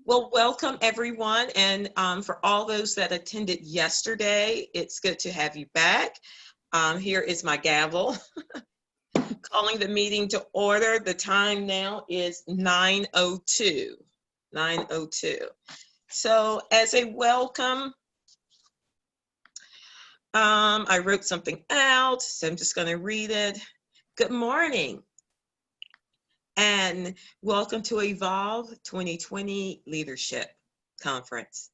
Well, welcome everyone. And for all those that attended yesterday, it's good to have you back. Here is my gavel calling the meeting to order. The time now is 9:02. 9:02. So as a welcome, I wrote something out, so I'm just going to read it. Good morning. And welcome to Evolve 2020 Leadership Conference.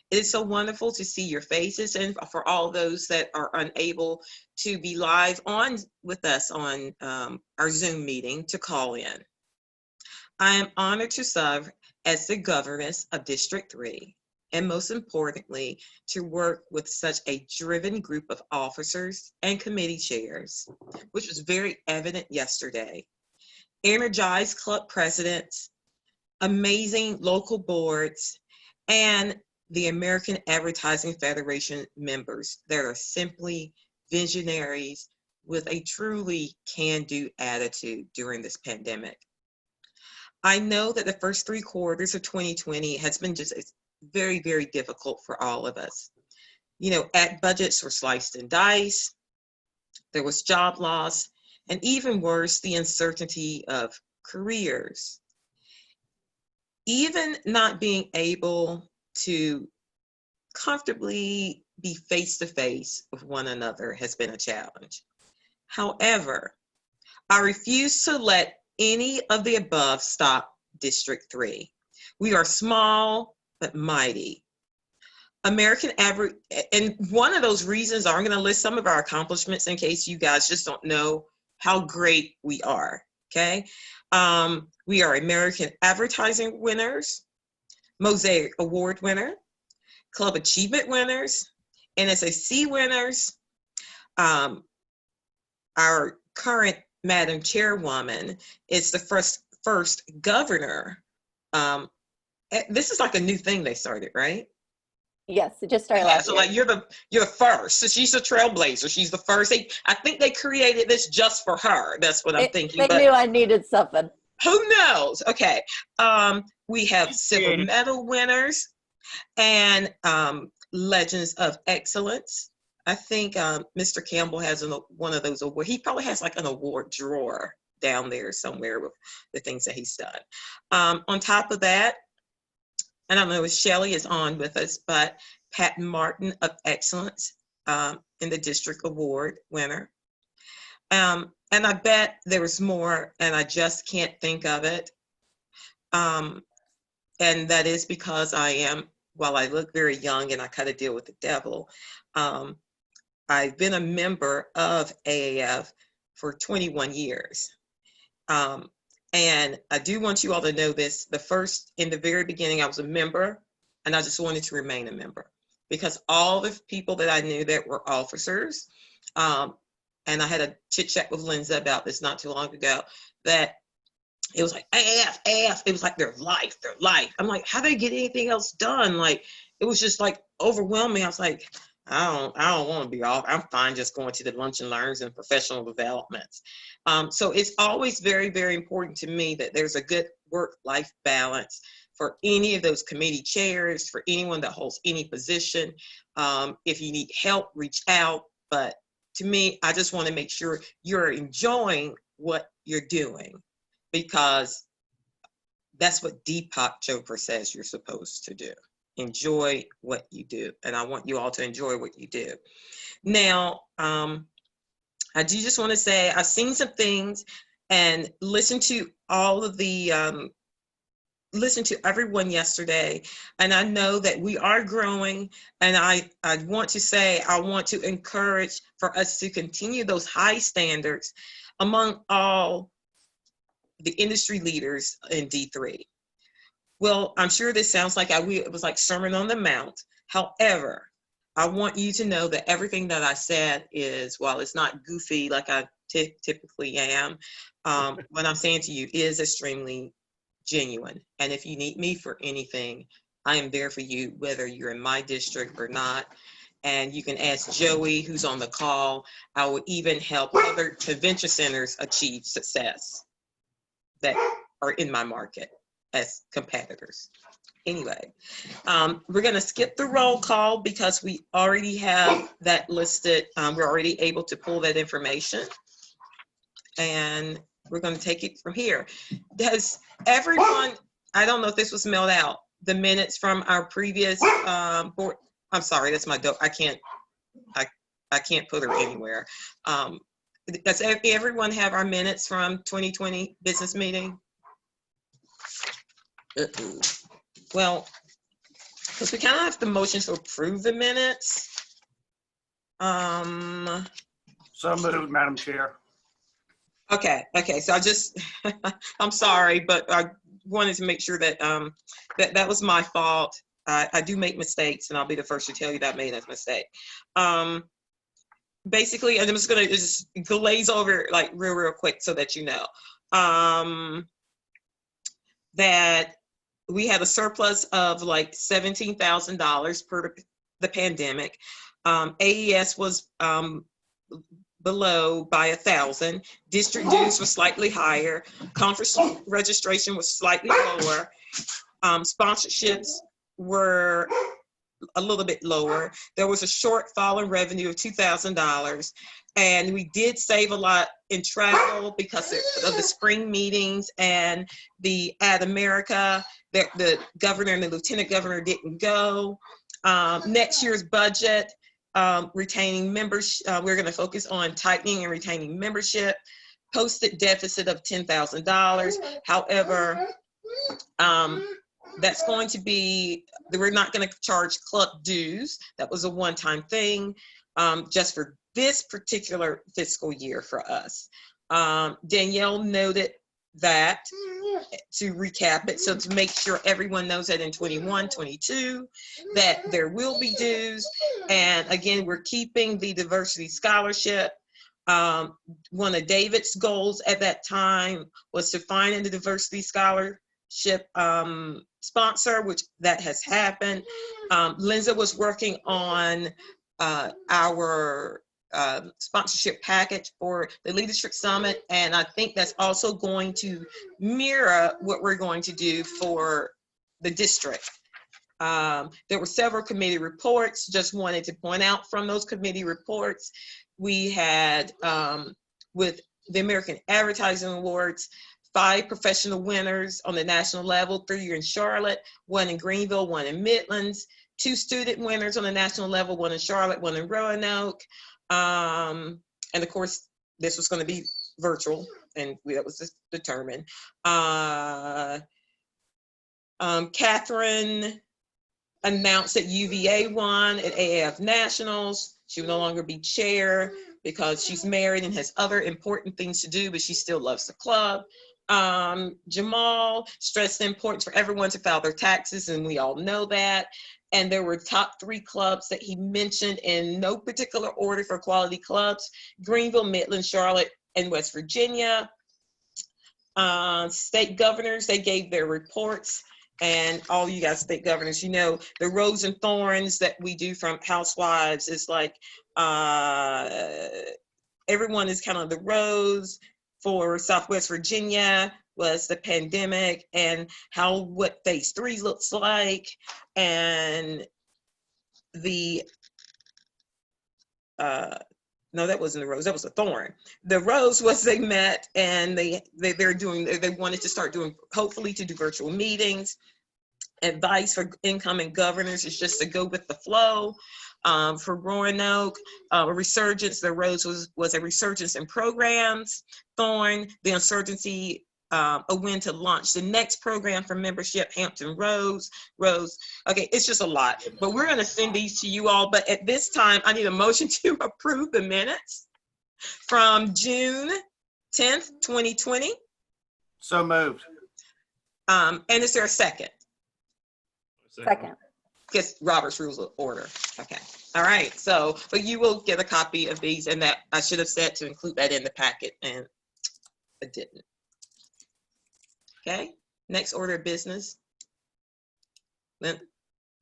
It is so wonderful to see your faces, and for all those that are unable to be live on with us on our Zoom meeting, to call in. I am honored to serve as the governess of District 3, and most importantly, to work with such a driven group of officers and committee chairs, which was very evident yesterday. Energized club presidents, amazing local boards, and the American Advertising Federation members that are simply visionaries with a truly can-do attitude during this pandemic. I know that the first 3 quarters of 2020 has been just very, very difficult for all of us. You know, budgets were sliced and diced, there was job loss, and even worse, the uncertainty of careers. Even not being able to comfortably be face-to-face with one another has been a challenge. However, I refuse to let any of the above stop District 3. We are small but mighty. And one of those reasons, I'm going to list some of our accomplishments in case you guys just don't know how great we are, okay? We are American Advertising winners, Mosaic Award winner, Club Achievement winners, NSAC winners. Our current Madam Chairwoman is the first governor. This is like a new thing they started, right? Yes, it just started last year. So like you're the first. So she's a trailblazer. She's the first. I think they created this just for her. That's what I'm thinking. They knew I needed something. Who knows? Okay. We have silver medal winners and Legends of Excellence. I think Mr. Campbell has one of those awards. He probably has like an award drawer down there somewhere with the things that he's done. On top of that, I don't know if Shelley is on with us, but Pat Martin of Excellence in the District Award winner. And I bet there was more, and I just can't think of it. And that is because while I look very young and I kind of deal with the devil, I've been a member of AAF for 21 years. And I do want you all to know this. In the very beginning, I was a member, and I just wanted to remain a member because all the people that I knew that were officers, and I had a chit chat with Linda about this not too long ago, that it was like AF, it was like their life. I'm like, how do they get anything else done? Like, it was just like overwhelming. I was like, I don't want to be off. I'm fine just going to the lunch and learns and professional developments. So it's always very, very important to me that there's a good work-life balance for any of those committee chairs, for anyone that holds any position. If you need help, reach out. But to me, I just want to make sure you're enjoying what you're doing, because that's what Deepak Chopra says you're supposed to do. Enjoy what you do, and I want you all to enjoy what you do. Now, I do just want to say I've seen some things and listened to all of the listened to everyone yesterday, and I know that we are growing, and I want to say I want to encourage for us to continue those high standards among all the industry leaders in D3. Well, I'm sure this sounds like it was like Sermon on the Mount. However, I want you to know that everything that I said is, while it's not goofy like I typically am, what I'm saying to you is extremely genuine. And if you need me for anything, I am there for you, whether you're in my district or not. And you can ask Joey, who's on the call. I will even help other convention centers achieve success that are in my market. as competitors. Anyway, we're going to skip the roll call because we already have that listed. We're already able to pull that information, and we're going to take it from here. Does everyone, I don't know if this was mailed out, the minutes from our previous board. I'm sorry, that's my dog. I can't put her anywhere. Does everyone have our minutes from 2020 business meeting? Well, because we kind of have the motion to approve the minutes. So moved, Madam Chair. Okay, so I just, I'm sorry, but I wanted to make sure that that was my fault. I do make mistakes, and I'll be the first to tell you that I made a mistake. Basically, I'm just gonna just glaze over like real quick so that you know that we had a surplus of like $17,000 per the pandemic. AES was below by 1,000. District dues were slightly higher. Conference registration was slightly lower. Sponsorships were a little bit lower. There was a shortfall in revenue of $2,000. And we did save a lot in travel because of the spring meetings and the Ad America. The governor and the lieutenant governor didn't go. Next year's budget, retaining members, we're going to focus on tightening and retaining membership. Posted deficit of $10,000. However, that's going to be, we're not going to charge club dues. That was a one-time thing, just for this particular fiscal year for us. Danielle noted that, to recap it, so to make sure everyone knows that in 21, 22, that there will be dues. And again, we're keeping the diversity scholarship. One of David's goals at that time was to find the diversity scholarship sponsor, which that has happened. Linda was working on our sponsorship package for the Leadership Summit, and I think that's also going to mirror what we're going to do for the district. There were several committee reports. Just wanted to point out from those committee reports, we had with the American Advertising Awards, 5 professional winners on the national level, 3 in Charlotte, 1 in Greenville, 1 in Midlands, 2 student winners on the national level, 1 in Charlotte, 1 in Roanoke. And of course, this was going to be virtual, and that was determined. Catherine announced that UVA won at AAF Nationals. She will no longer be chair because she's married and has other important things to do, but she still loves the club. Jamal stressed the importance for everyone to file their taxes, and we all know that. And there were top 3 clubs that he mentioned in no particular order for quality clubs: Greenville, Midland, Charlotte, and West Virginia. State governors, they gave their reports. And all you guys state governors, you know, the rose and thorns that we do from Housewives is like, everyone is kind of the rose. For Southwest Virginia was the pandemic and what phase 3 looks like. And the, no, that wasn't the rose, that was a thorn. The rose was they met and they wanted to start doing, hopefully to do virtual meetings. Advice for incoming governors is just to go with the flow. For Roanoke, a resurgence, the rose was a resurgence in programs. Thorn, the uncertainty, a win to launch the next program for membership. Hampton Rose. Okay, it's just a lot, but we're gonna send these to you all. But at this time, I need a motion to approve the minutes from June 10th, 2020. So moved. And is there a second? Second. Because Robert's Rules of Order. Okay. All right. So, but you will get a copy of these, and that I should have said to include that in the packet, and I didn't. Okay. Next order of business. Then,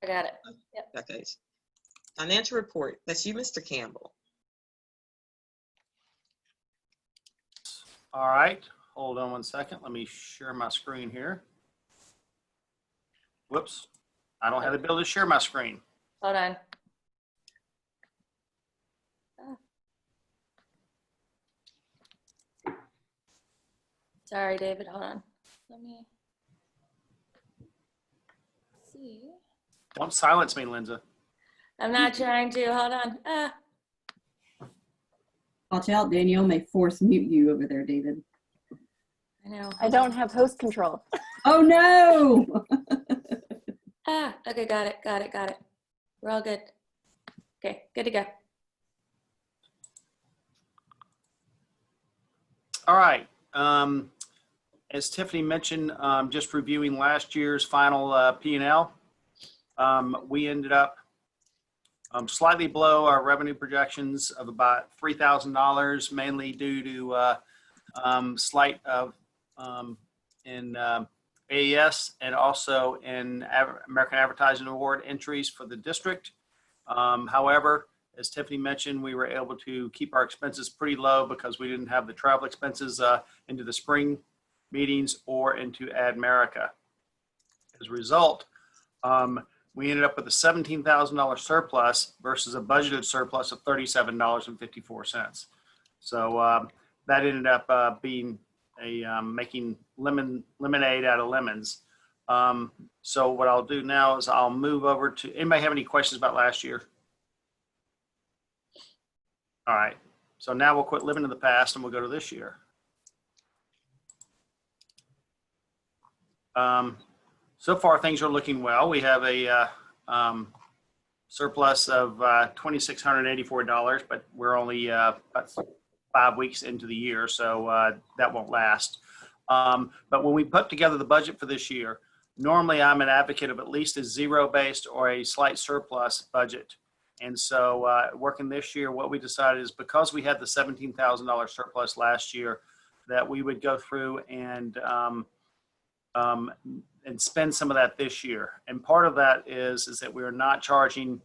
I got it. Yep. okay. Financial report. That's you, Mr. Campbell. All right. Hold on one second. Let me share my screen here. Whoops. I don't have the ability to share my screen. Hold on. Sorry, David, hold on. Let me see. Don't silence me, Linda. I'm not trying to, hold on. Watch out, Danielle may force mute you over there, David. I know. I don't have host control. Oh no! Okay, got it. We're all good. Okay, good to go. All right. As Tiffany mentioned, just reviewing last year's final P&L, we ended up slightly below our revenue projections of about $3,000, mainly due to slight of in AES and also in American Advertising Award entries for the district. However, as Tiffany mentioned, we were able to keep our expenses pretty low because we didn't have the travel expenses into the spring meetings or into AdMerica. As a result, we ended up with a $17,000 surplus versus a budgeted surplus of $37.54. So that ended up being making lemonade out of lemons. So what I'll do now is I'll move over to, anybody have any questions about last year? All right, so now we'll quit living in the past and we'll go to this year. So far things are looking well. We have a surplus of $2,684, but we're only about 5 weeks into the year, so that won't last. But when we put together the budget for this year, normally I'm an advocate of at least a zero-based or a slight surplus budget. And so working this year, what we decided is because we had the $17,000 surplus last year, that we would go through and spend some of that this year. And part of that is that we are not charging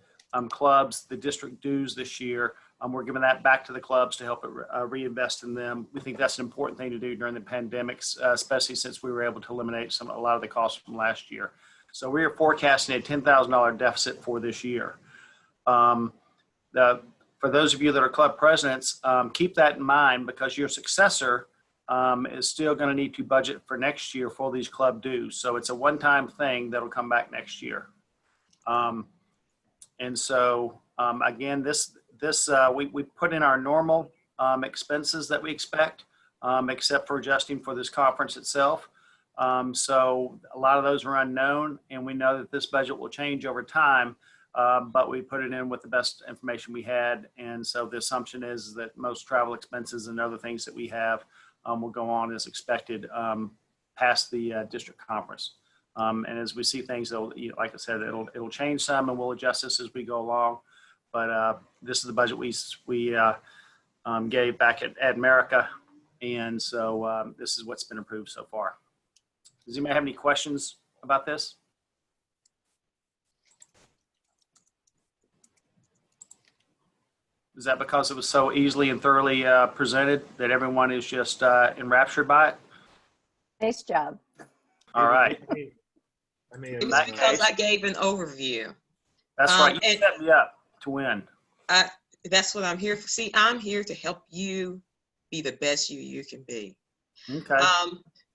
clubs the district dues this year. We're giving that back to the clubs to help reinvest in them. We think that's an important thing to do during the pandemics, especially since we were able to eliminate a lot of the costs from last year. So we are forecasting a $10,000 deficit for this year. For those of you that are club presidents, keep that in mind because your successor is still going to need to budget for next year for these club dues. So it's a one-time thing that'll come back next year. And so again, we put in our normal expenses that we expect, except for adjusting for this conference itself. So a lot of those are unknown, and we know that this budget will change over time, but we put it in with the best information we had. And so the assumption is that most travel expenses and other things that we have will go on as expected past the district conference. And as we see things, like I said, it'll change some, and we'll adjust this as we go along. But this is the budget we gave back at AdMerica, and so this is what's been approved so far. Does anybody have any questions about this? Is that because it was so easily and thoroughly presented that everyone is just enraptured by it? Nice job. All right. I mean, It was because I gave an overview. That's right. You set me up to win. That's what I'm here for. See, I'm here to help you be the best you can be. Okay.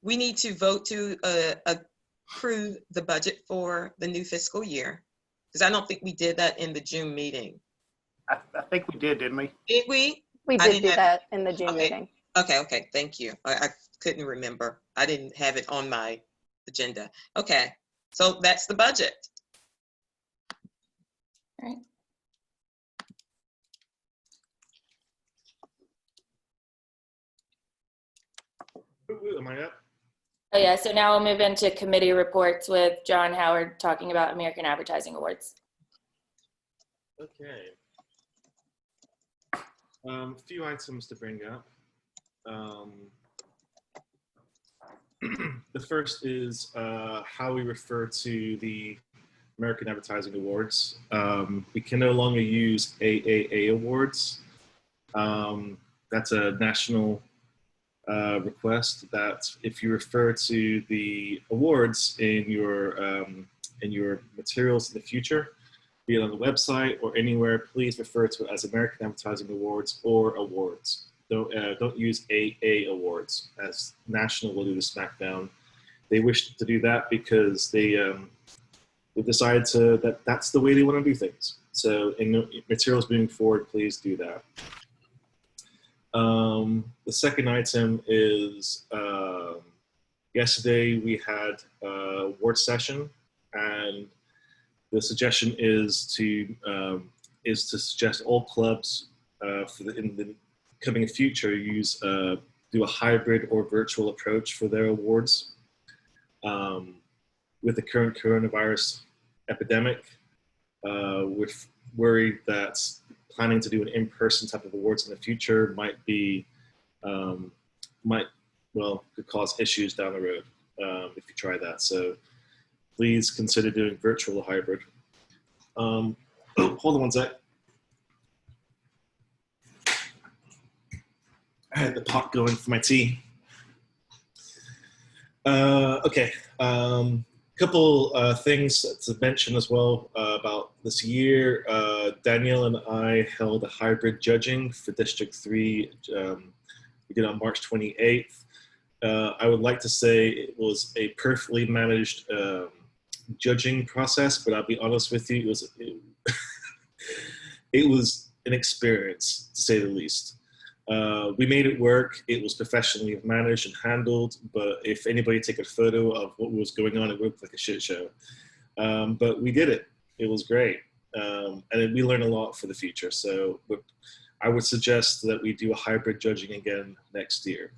We need to vote to approve the budget for the new fiscal year, because I don't think we did that in the June meeting. I think we did, didn't we? Did we? We I did didn't do have- that in the June Okay. meeting. Okay, thank you. I couldn't remember. I didn't have it on my agenda. Okay, so that's the budget. All right. Am I up? Oh yeah, so now we'll move into committee reports with John Howard talking about American Advertising Awards. Okay. A few items to bring up. The first is how we refer to the American Advertising Awards. We can no longer use AAA awards. That's a national request that if you refer to the awards in your in your materials in the future, be it on the website or anywhere, please refer to it as American Advertising Awards or awards. Don't use AA awards, as National will do the SmackDown. They wish to do that because they decided that's the way they want to do things. So in materials moving forward, please do that. The second item is yesterday we had a award session, and the suggestion is to suggest all clubs in the coming future do a hybrid or virtual approach for their awards. With the current coronavirus epidemic, we're worried that planning to do an in-person type of awards in the future could cause issues down the road if you try that. So please consider doing virtual or hybrid. Hold on one sec. I had the pot going for my tea. Okay. Couple things to mention as well about this year. Danielle and I held a hybrid judging for District 3. We did on March 28th. I would like to say it was a perfectly managed judging process, but I'll be honest with you, it was an experience, to say the least. We made it work. It was professionally managed and handled, but if anybody took a photo of what was going on, it looked like a shit show. But we did it. It was great. And we learned a lot for the future. So I would suggest that we do a hybrid judging again next year.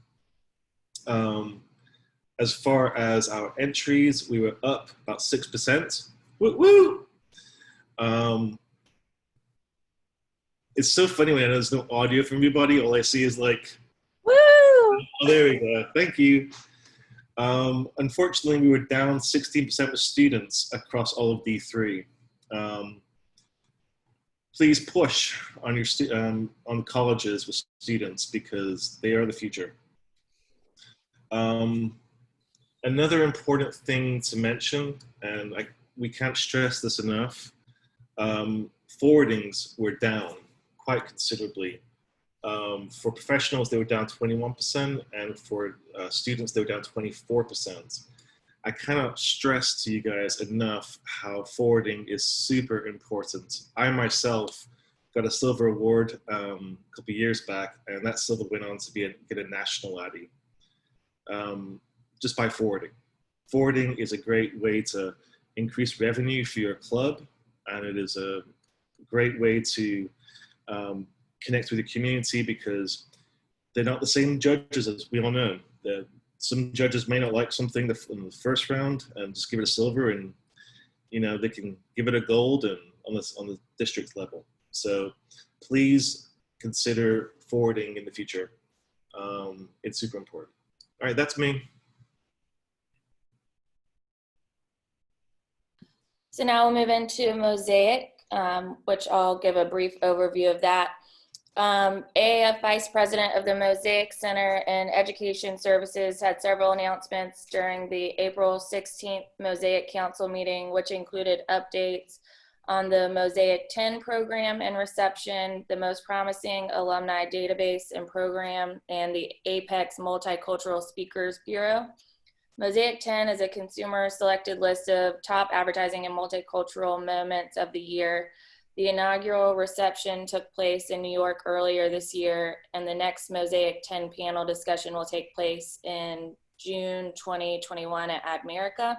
As far as our entries, we were up about 6%. Woo woo! It's so funny when there's no audio from everybody. All I see is like, Woo! oh, there we go. Thank you. Unfortunately, we were down 16% of students across all of D3. Please push on your on colleges with students because they are the future. Another important thing to mention, and we can't stress this enough, forwardings were down quite considerably. For professionals, they were down 21%, and for students, they were down 24%. I cannot stress to you guys enough how forwarding is super important. I myself got a silver award a couple of years back, and that silver went on to get a national Addy, just by forwarding. Forwarding is a great way to increase revenue for your club, and it is a great way to connect with the community because they're not the same judges, as we all know. Some judges may not like something in the first round and just give it a silver, and they can give it a gold and on the district level. So please consider forwarding in the future. It's super important. All right, that's me. So now we'll move into Mosaic, which I'll give a brief overview of that. AAF Vice President of the Mosaic Center and Education Services had several announcements during the April 16th Mosaic Council meeting, which included updates on the Mosaic 10 program and reception, the most promising alumni database and program, and the Apex Multicultural Speakers Bureau. Mosaic 10 is a consumer selected list of top advertising and multicultural moments of the year. The inaugural reception took place in New York earlier this year, and the next Mosaic 10 panel discussion will take place in June 2021 at Admerica.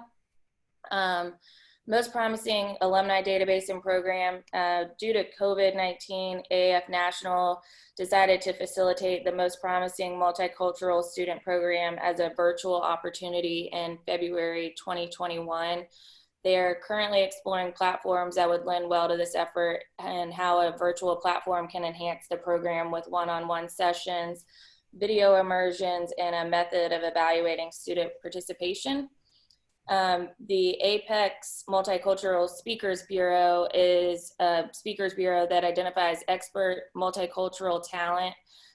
Most promising alumni database and program. Due to COVID-19, AAF National decided to facilitate the most promising multicultural student program as a virtual opportunity in February 2021. They are currently exploring platforms that would lend well to this effort and how a virtual platform can enhance the program with one-on-one sessions, video immersions, and a method of evaluating student participation. The Apex Multicultural Speakers Bureau is a speakers bureau that identifies expert multicultural talent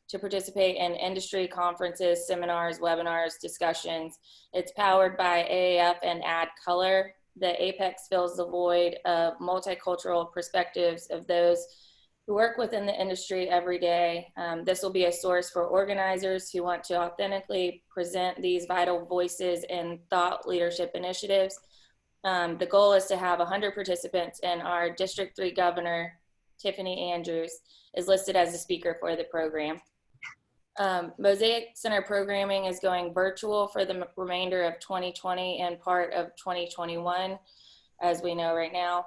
to participate in industry conferences, seminars, webinars, discussions. It's powered by AAF and Add Color. the Apex fills the void of multicultural perspectives of those who work within the industry every day. This will be a source for organizers who want to authentically present these vital voices in thought leadership initiatives. The goal is to have 100 participants, and our District 3 Governor, Tiffany Andrews, is listed as a speaker for the program. Mosaic Center programming is going virtual for the remainder of 2020 and part of 2021, as we know right now.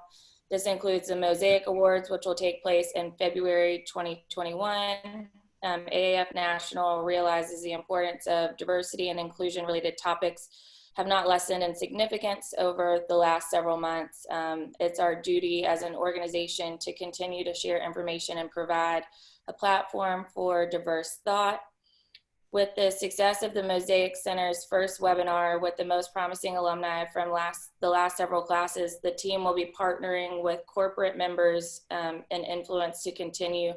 This includes the Mosaic Awards, which will take place in February 2021. AAF National realizes the importance of diversity and inclusion related topics have not lessened in significance over the last several months. It's our duty as an organization to continue to share information and provide a platform for diverse thought. With the success of the Mosaic Center's first webinar with the most promising alumni from the last several classes, the team will be partnering with corporate members and influence to continue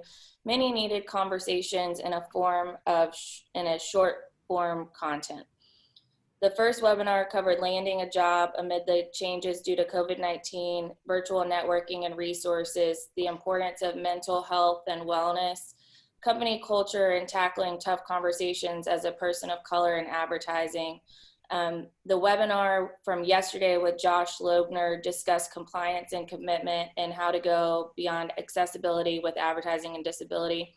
many needed conversations in a short form content. The first webinar covered landing a job amid the changes due to COVID-19, virtual networking and resources, the importance of mental health and wellness, company culture, and tackling tough conversations as a person of color in advertising. The webinar from yesterday with Josh Loebner discussed compliance and commitment and how to go beyond accessibility with advertising and disability.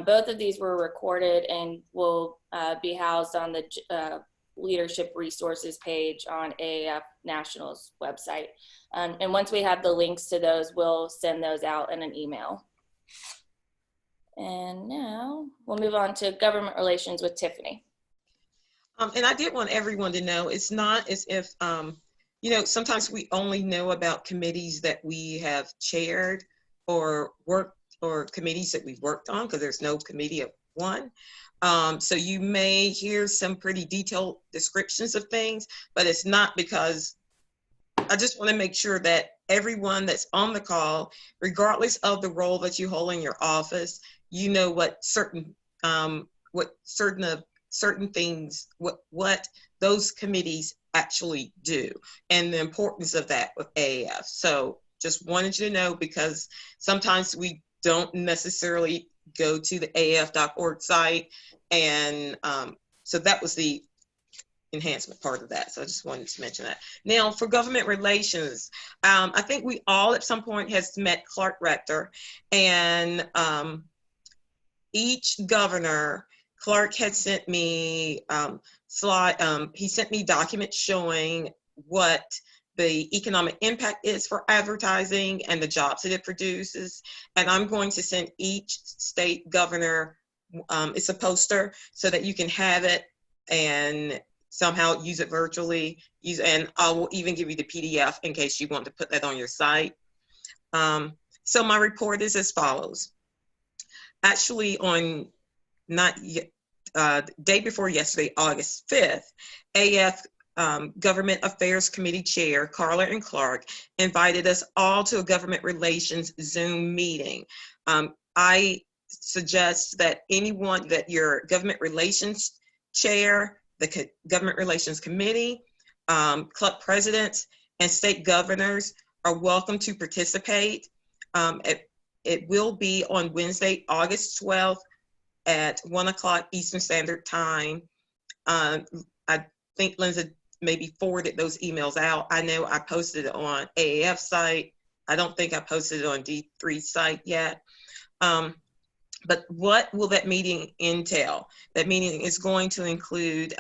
Both of these were recorded and will be housed on the leadership resources page on AAF National's website. And once we have the links to those, we'll send those out in an email. And now we'll move on to government relations with Tiffany. And I did want everyone to know, it's not as if, sometimes we only know about committees that we have chaired or worked, or committees that we've worked on, because there's no committee of one. So you may hear some pretty detailed descriptions of things, but it's not, because I just want to make sure that everyone that's on the call, regardless of the role that you hold in your office, you know what certain things, what those committees actually do, and the importance of that with AAF. So just wanted you to know, because sometimes we don't necessarily go to the AAF.org site, and so that was the enhancement part of that. So I just wanted to mention that. Now, for government relations, I think we all at some point has met Clark Rector, and each governor, Clark had sent me he sent me documents showing what the economic impact is for advertising and the jobs that it produces. And I'm going to send each state governor, it's a poster, so that you can have it and somehow use it virtually. And I will even give you the PDF in case you want to put that on your site. So my report is as follows. Actually, on day before yesterday, August 5th, AF Government Affairs Committee Chair Carla and Clark invited us all to a government relations Zoom meeting. I suggest that anyone, that your government relations chair, the government relations committee, club presidents, and state governors are welcome to participate. It will be on Wednesday, August 12th at 1 o'clock Eastern Standard Time. I think Lindsay maybe forwarded those emails out. I know I posted it on AAF site. I don't think I posted it on D3 site yet. But what will that meeting entail? That meeting is going to include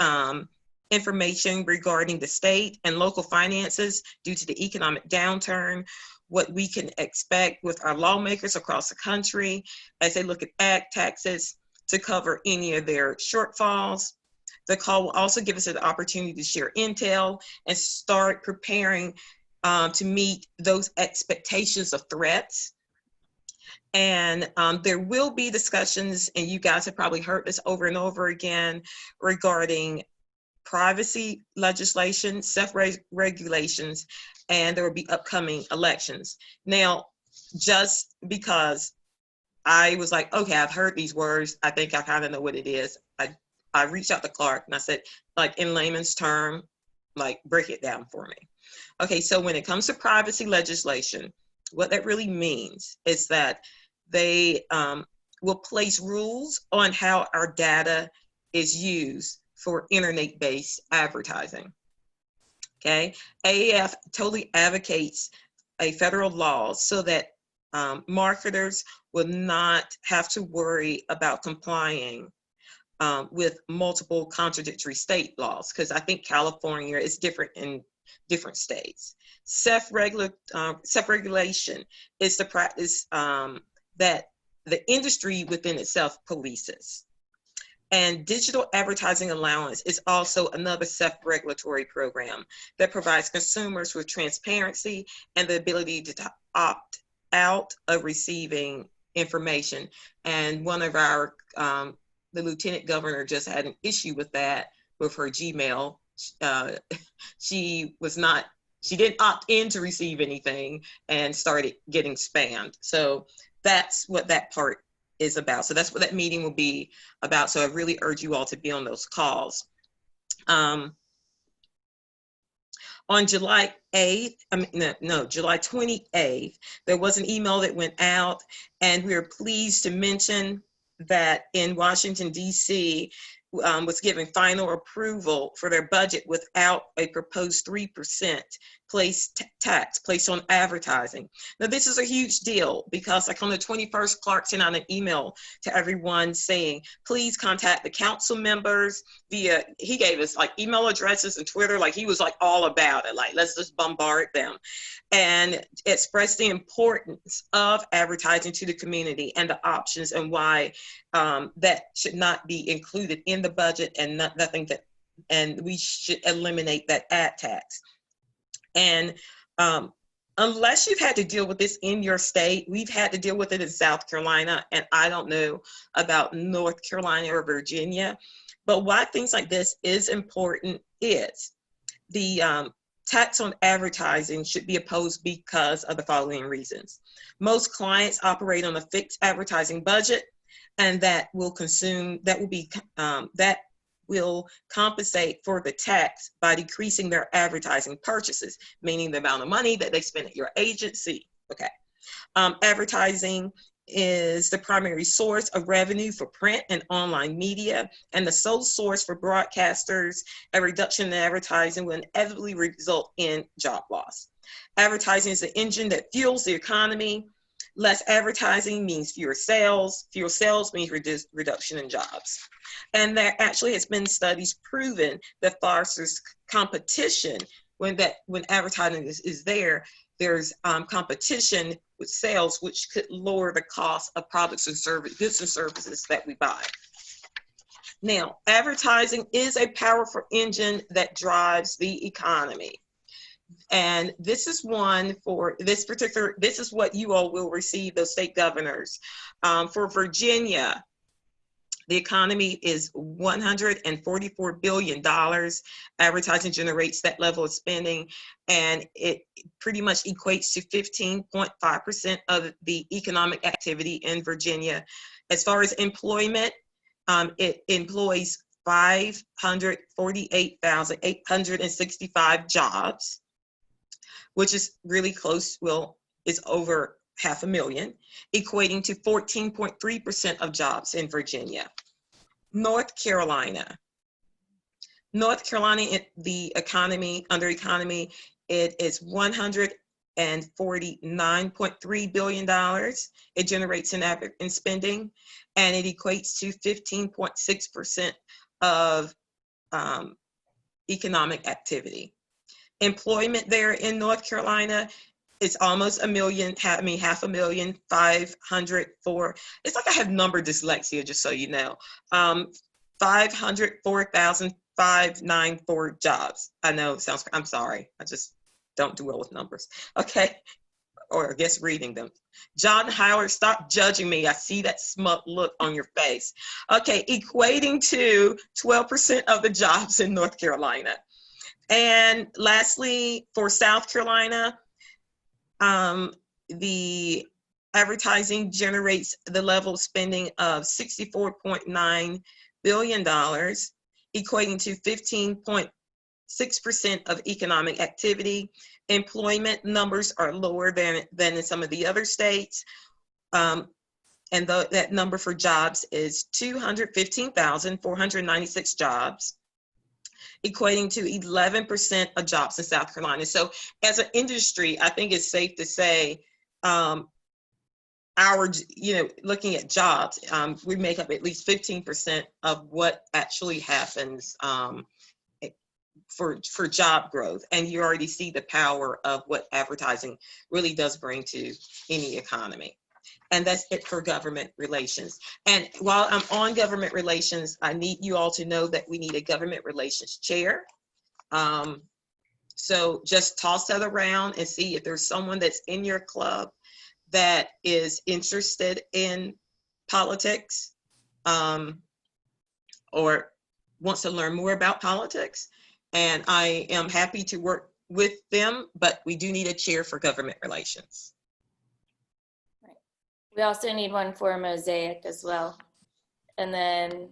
information regarding the state and local finances due to the economic downturn, what we can expect with our lawmakers across the country as they look at ag taxes to cover any of their shortfalls. The call will also give us an opportunity to share intel and start preparing to meet those expectations of threats. And there will be discussions, and you guys have probably heard this over and over again, regarding privacy legislation, self-regulations, and there will be upcoming elections. Now, just because I was like, okay, I've heard these words, I think I kind of know what it is, I reached out to Clark and I said, like, in layman's term, like break it down for me. Okay, so when it comes to privacy legislation, what that really means is that they will place rules on how our data is used for internet-based advertising. Okay, AAF totally advocates a federal law so that marketers will not have to worry about complying with multiple contradictory state laws, because I think California is different in different states. Self-regulation is the practice that the industry within itself polices. And digital advertising allowance is also another self-regulatory program that provides consumers with transparency and the ability to opt out of receiving information. And one of our, the lieutenant governor just had an issue with that with her Gmail. She didn't opt in to receive anything and started getting spammed. So that's what that part is about. So that's what that meeting will be about. So I really urge you all to be on those calls. On July 8th, July 28th, there was an email that went out, and we are pleased to mention that in Washington, D.C., was given final approval for their budget without a proposed 3% tax placed on advertising. Now, this is a huge deal because like on the 21st, Clark sent out an email to everyone saying, please contact the council members via, he gave us like email addresses and Twitter, like he was like all about it, like let's just bombard them, and expressed the importance of advertising to the community and the options and why that should not be included in the budget and nothing that, and we should eliminate that ad tax. And unless you've had to deal with this in your state, we've had to deal with it in South Carolina, and I don't know about North Carolina or Virginia. But why things like this is important is the tax on advertising should be opposed because of the following reasons. Most clients operate on a fixed advertising budget, and that will compensate for the tax by decreasing their advertising purchases, meaning the amount of money that they spend at your agency. Okay. Advertising is the primary source of revenue for print and online media, and the sole source for broadcasters. A reduction in advertising will inevitably result in job loss. Advertising is the engine that fuels the economy. Less advertising means fewer sales. Fewer sales means reduction in jobs. And there actually has been studies proven that fosters competition when advertising is there. There's competition with sales, which could lower the cost of products and goods and services that we buy. Now, advertising is a powerful engine that drives the economy. And this is one for this is what you all will receive, those state governors. For Virginia, the economy is $144 billion. Advertising generates that level of spending, and it pretty much equates to 15.5% of the economic activity in Virginia. As far as employment, it employs 548,865 jobs, which is really close, is over 500,000, equating to 14.3% of jobs in Virginia. North Carolina, the economy, it is $149.3 billion. It generates in spending, and it equates to 15.6% of economic activity. Employment there in North Carolina, it's almost 1 million, 504. It's like I have number dyslexia, just so you know. 504,594 jobs. I know it sounds, I'm sorry. I just don't do well with numbers. Okay. Or I guess reading them. John Howard, stop judging me. I see that smug look on your face. Okay. Equating to 12% of the jobs in North Carolina. And lastly, for South Carolina, the advertising generates the level of spending of $64.9 billion, equating to 6% of economic activity. Employment numbers are lower than in some of the other states. And that number for jobs is 215,496 jobs, equating to 11% of jobs in South Carolina. So as an industry, I think it's safe to say looking at jobs, we make up at least 15% of what actually happens for job growth. And you already see the power of what advertising really does bring to any economy. And that's it for government relations. And while I'm on government relations, I need you all to know that we need a government relations chair. So just toss that around and see if there's someone that's in your club that is interested in politics or wants to learn more about politics. And I am happy to work with them, but we do need a chair for government relations. We also need one for Mosaic as well. And then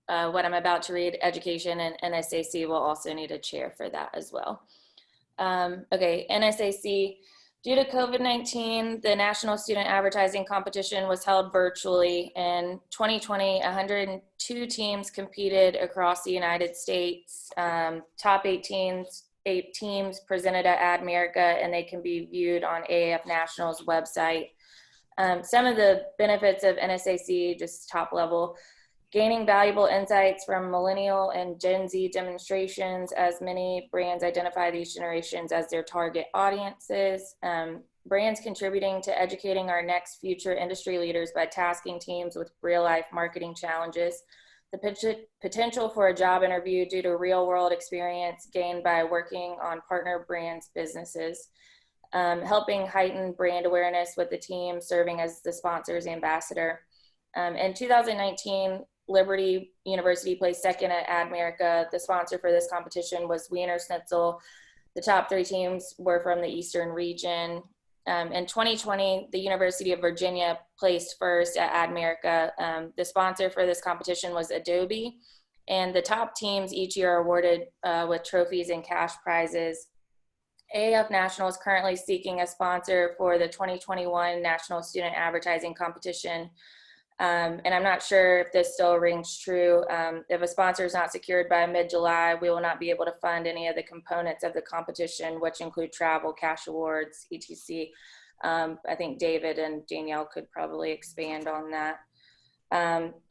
what I'm about to read, education and NSAC will also need a chair for that as well. Okay, NSAC, due to COVID-19, the National Student Advertising Competition was held virtually. In 2020, 102 teams competed across the United States. Top 8 teams presented at AdMerica, and they can be viewed on AAF National's website. Some of the benefits of NSAC, just top level, gaining valuable insights from millennial and Gen Z demonstrations, as many brands identify these generations as their target audiences. Brands contributing to educating our next future industry leaders by tasking teams with real life marketing challenges. The potential for a job interview due to real world experience gained by working on partner brands businesses. Helping heighten brand awareness with the team serving as the sponsor's ambassador. In 2019, Liberty University placed second at AdMerica. The sponsor for this competition was Wiener Schnitzel. The top 3 teams were from the Eastern region. In 2020, the University of Virginia placed first at AdMerica. The sponsor for this competition was Adobe. And the top teams each year are awarded with trophies and cash prizes. AAF National is currently seeking a sponsor for the 2021 National Student Advertising Competition. And I'm not sure if this still rings true. If a sponsor is not secured by mid-July, we will not be able to fund any of the components of the competition, which include travel, cash awards, etc. I think David and Danielle could probably expand on that.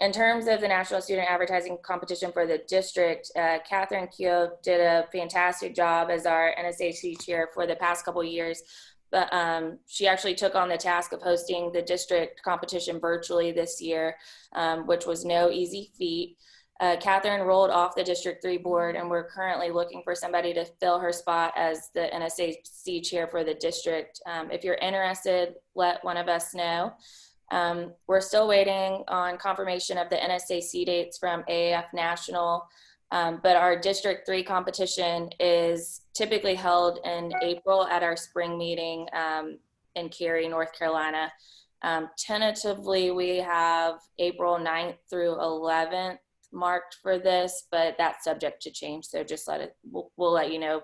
In terms of the National Student Advertising Competition for the district, Catherine Keogh did a fantastic job as our NSAC chair for the past couple of years. But she actually took on the task of hosting the district competition virtually this year, which was no easy feat. Catherine rolled off the District 3 board, and we're currently looking for somebody to fill her spot as the NSAC chair for the district. If you're interested, let one of us know. We're still waiting on confirmation of the NSAC dates from AAF National, but our District 3 competition is typically held in April at our spring meeting in Cary, North Carolina. Tentatively, we have April 9th through 11th marked for this, but that's subject to change, so just we'll let you know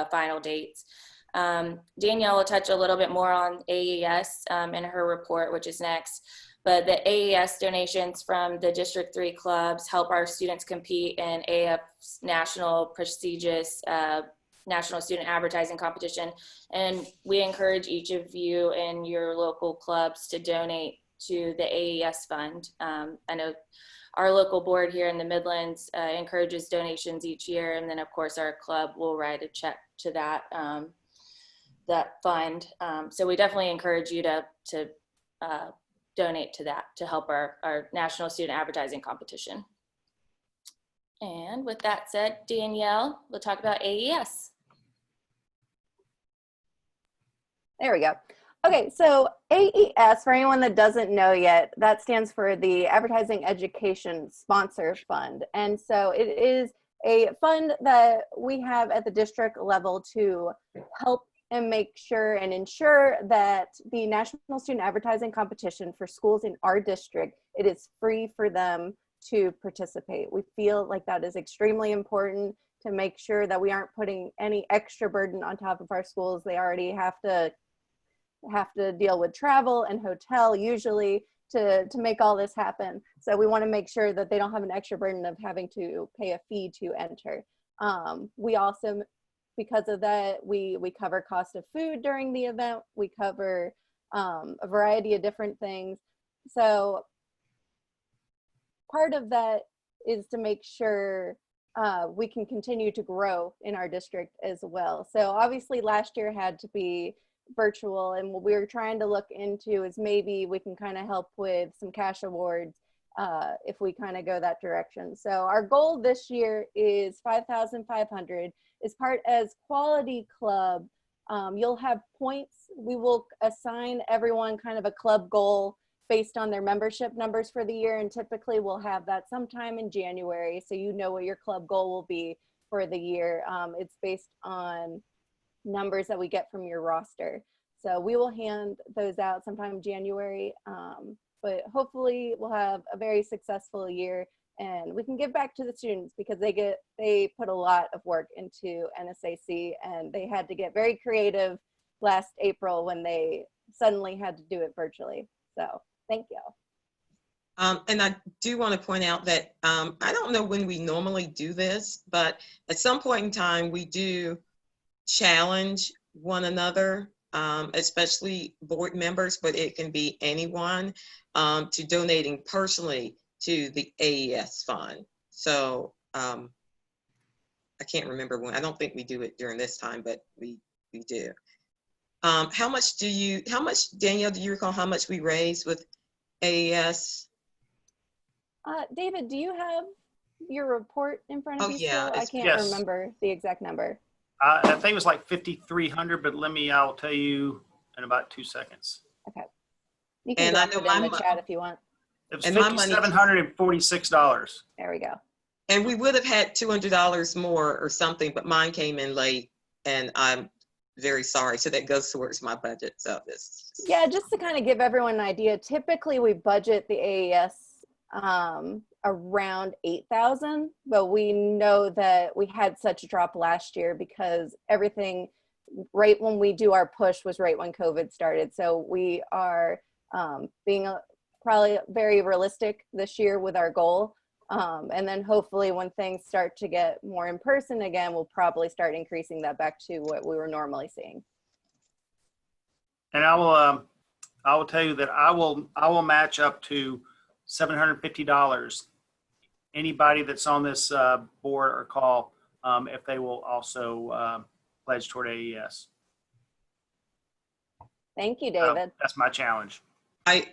final dates. Danielle will touch a little bit more on AES in her report, which is next. But the AES donations from the District 3 clubs help our students compete in AF's national prestigious National Student Advertising Competition. And we encourage each of you in your local clubs to donate to the AES fund. I know our local board here in the Midlands encourages donations each year. And then of course our club will write a check to that fund. So we definitely encourage you to donate to that to help our National Student Advertising Competition. And with that said, Danielle, we'll talk about AES. There we go. Okay, so AES, for anyone that doesn't know yet, that stands for the Advertising Education Sponsor Fund. And so it is a fund that we have at the district level to help and make sure and ensure that the National Student Advertising Competition for schools in our district, it is free for them to participate. We feel like that is extremely important to make sure that we aren't putting any extra burden on top of our schools. They already have to deal with travel and hotel usually to make all this happen. So we want to make sure that they don't have an extra burden of having to pay a fee to enter. We also, because of that, we cover cost of food during the event. We cover a variety of different things. So part of that is to make sure we can continue to grow in our district as well. So obviously last year had to be virtual, and what we were trying to look into is maybe we can kind of help with some cash awards if we kind of go that direction. So our goal this year is 5,500. As part as Quality Club, you'll have points. We will assign everyone kind of a club goal based on their membership numbers for the year, and typically we'll have that sometime in January, so you know what your club goal will be for the year. It's based on numbers that we get from your roster. So we will hand those out sometime in January, but hopefully we'll have a very successful year and we can give back to the students because they put a lot of work into NSAC, and they had to get very creative last April when they suddenly had to do it virtually. So thank you. And I do want to point out that I don't know when we normally do this, but at some point in time, we do challenge one another, especially board members, but it can be anyone, to donating personally to the AES fund. So I can't remember when. I don't think we do it during this time, but we do. How much, Danielle, do you recall how much we raised with AES? David, do you have your report in front of Oh, you yeah, still? I can't yes. remember the exact number. I think it was like 5,300, but I'll tell you in about 2 seconds. You can And I drop know it in the my chat if you want. It was And my money- $5,746. There we go. And we would have had $200 more or something, but mine came in late, and I'm very sorry. So that goes towards my budget. So this. Yeah, just to kind of give everyone an idea, typically we budget the AES around 8,000, but we know that we had such a drop last year because everything right when we do our push was right when COVID started. So we are being probably very realistic this year with our goal. And then hopefully when things start to get more in person again, we'll probably start increasing that back to what we were normally seeing. And I will tell you that I will match up to $750. Anybody that's on this board or call, if they will also pledge toward AES. Thank you, So David. that's my challenge. I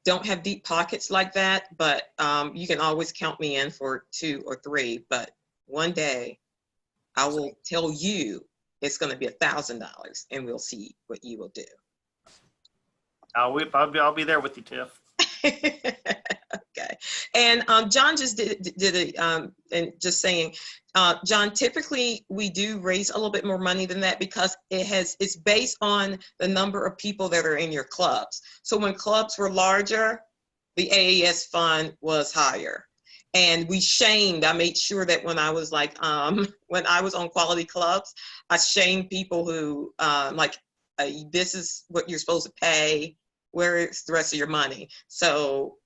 don't have deep pockets like that, but you can always count me in for 2 or 3. But one day I will tell you it's going to be $1,000, and we'll see what you will do. I'll be there with you, Tiff. Okay. And John just did it, and just saying, John, typically we do raise a little bit more money than that because it's based on the number of people that are in your clubs. So when clubs were larger, the AAS fund was higher. And I made sure that when I was when I was on Quality Clubs, I shamed people who this is what you're supposed to pay. Where is the rest of your money? So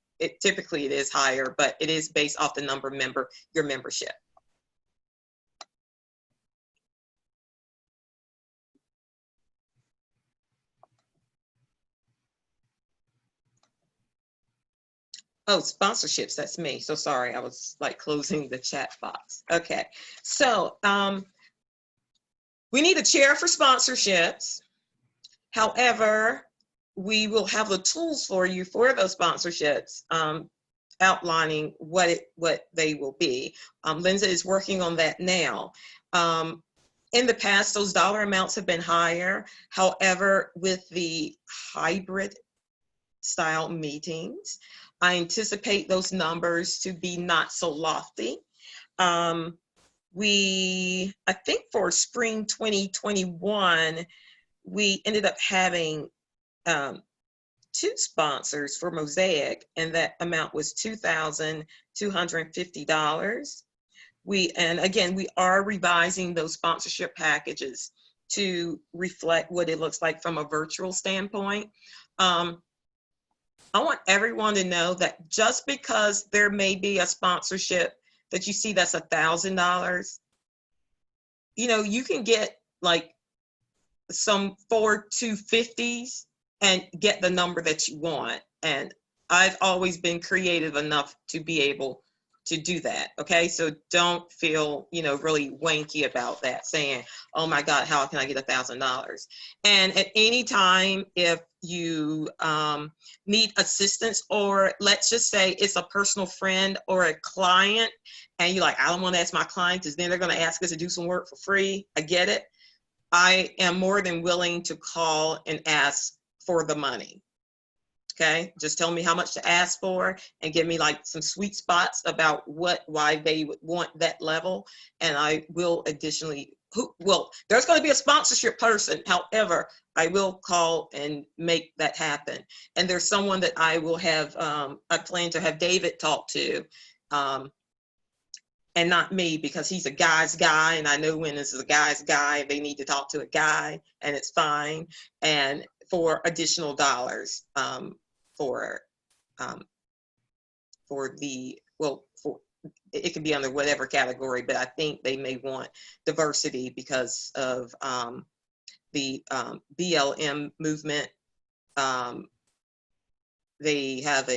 typically it is higher, but it is based off the number of your membership. Oh, sponsorships, that's me. So sorry, I was closing the chat box. Okay, so we need a chair for sponsorships. However, we will have the tools for you for those sponsorships, outlining what they will be. Lindsay is working on that now. In the past, those dollar amounts have been higher. However, with the hybrid style meetings, I anticipate those numbers to be not so lofty. I think for spring 2021, we ended up having 2 sponsors for Mosaic, and that amount was $2,250. and again, we are revising those sponsorship packages to reflect what it looks like from a virtual standpoint. I want everyone to know that just because there may be a sponsorship that you see that's $1,000, you can get like some 4 250s and get the number that you want. And I've always been creative enough to be able to do that. Okay. So don't feel, really wanky about that, saying, oh my God, how can I get $1,000? And at any time, if you need assistance, or let's just say it's a personal friend or a client, and you're like, I don't want to ask my client because then they're going to ask us to do some work for free. I get it. I am more than willing to call and ask for the money. Okay, just tell me how much to ask for and give me like some sweet spots about why they would want that level. And I will additionally, there's going to be a sponsorship person. However, I will call and make that happen. And there's someone that I will have, I plan to have David talk to, and not me, because he's a guy's guy. And I know when this is a guy's guy, they need to talk to a guy, and it's fine. And for additional dollars, for it can be under whatever category, but I think they may want diversity because of the BLM movement. They have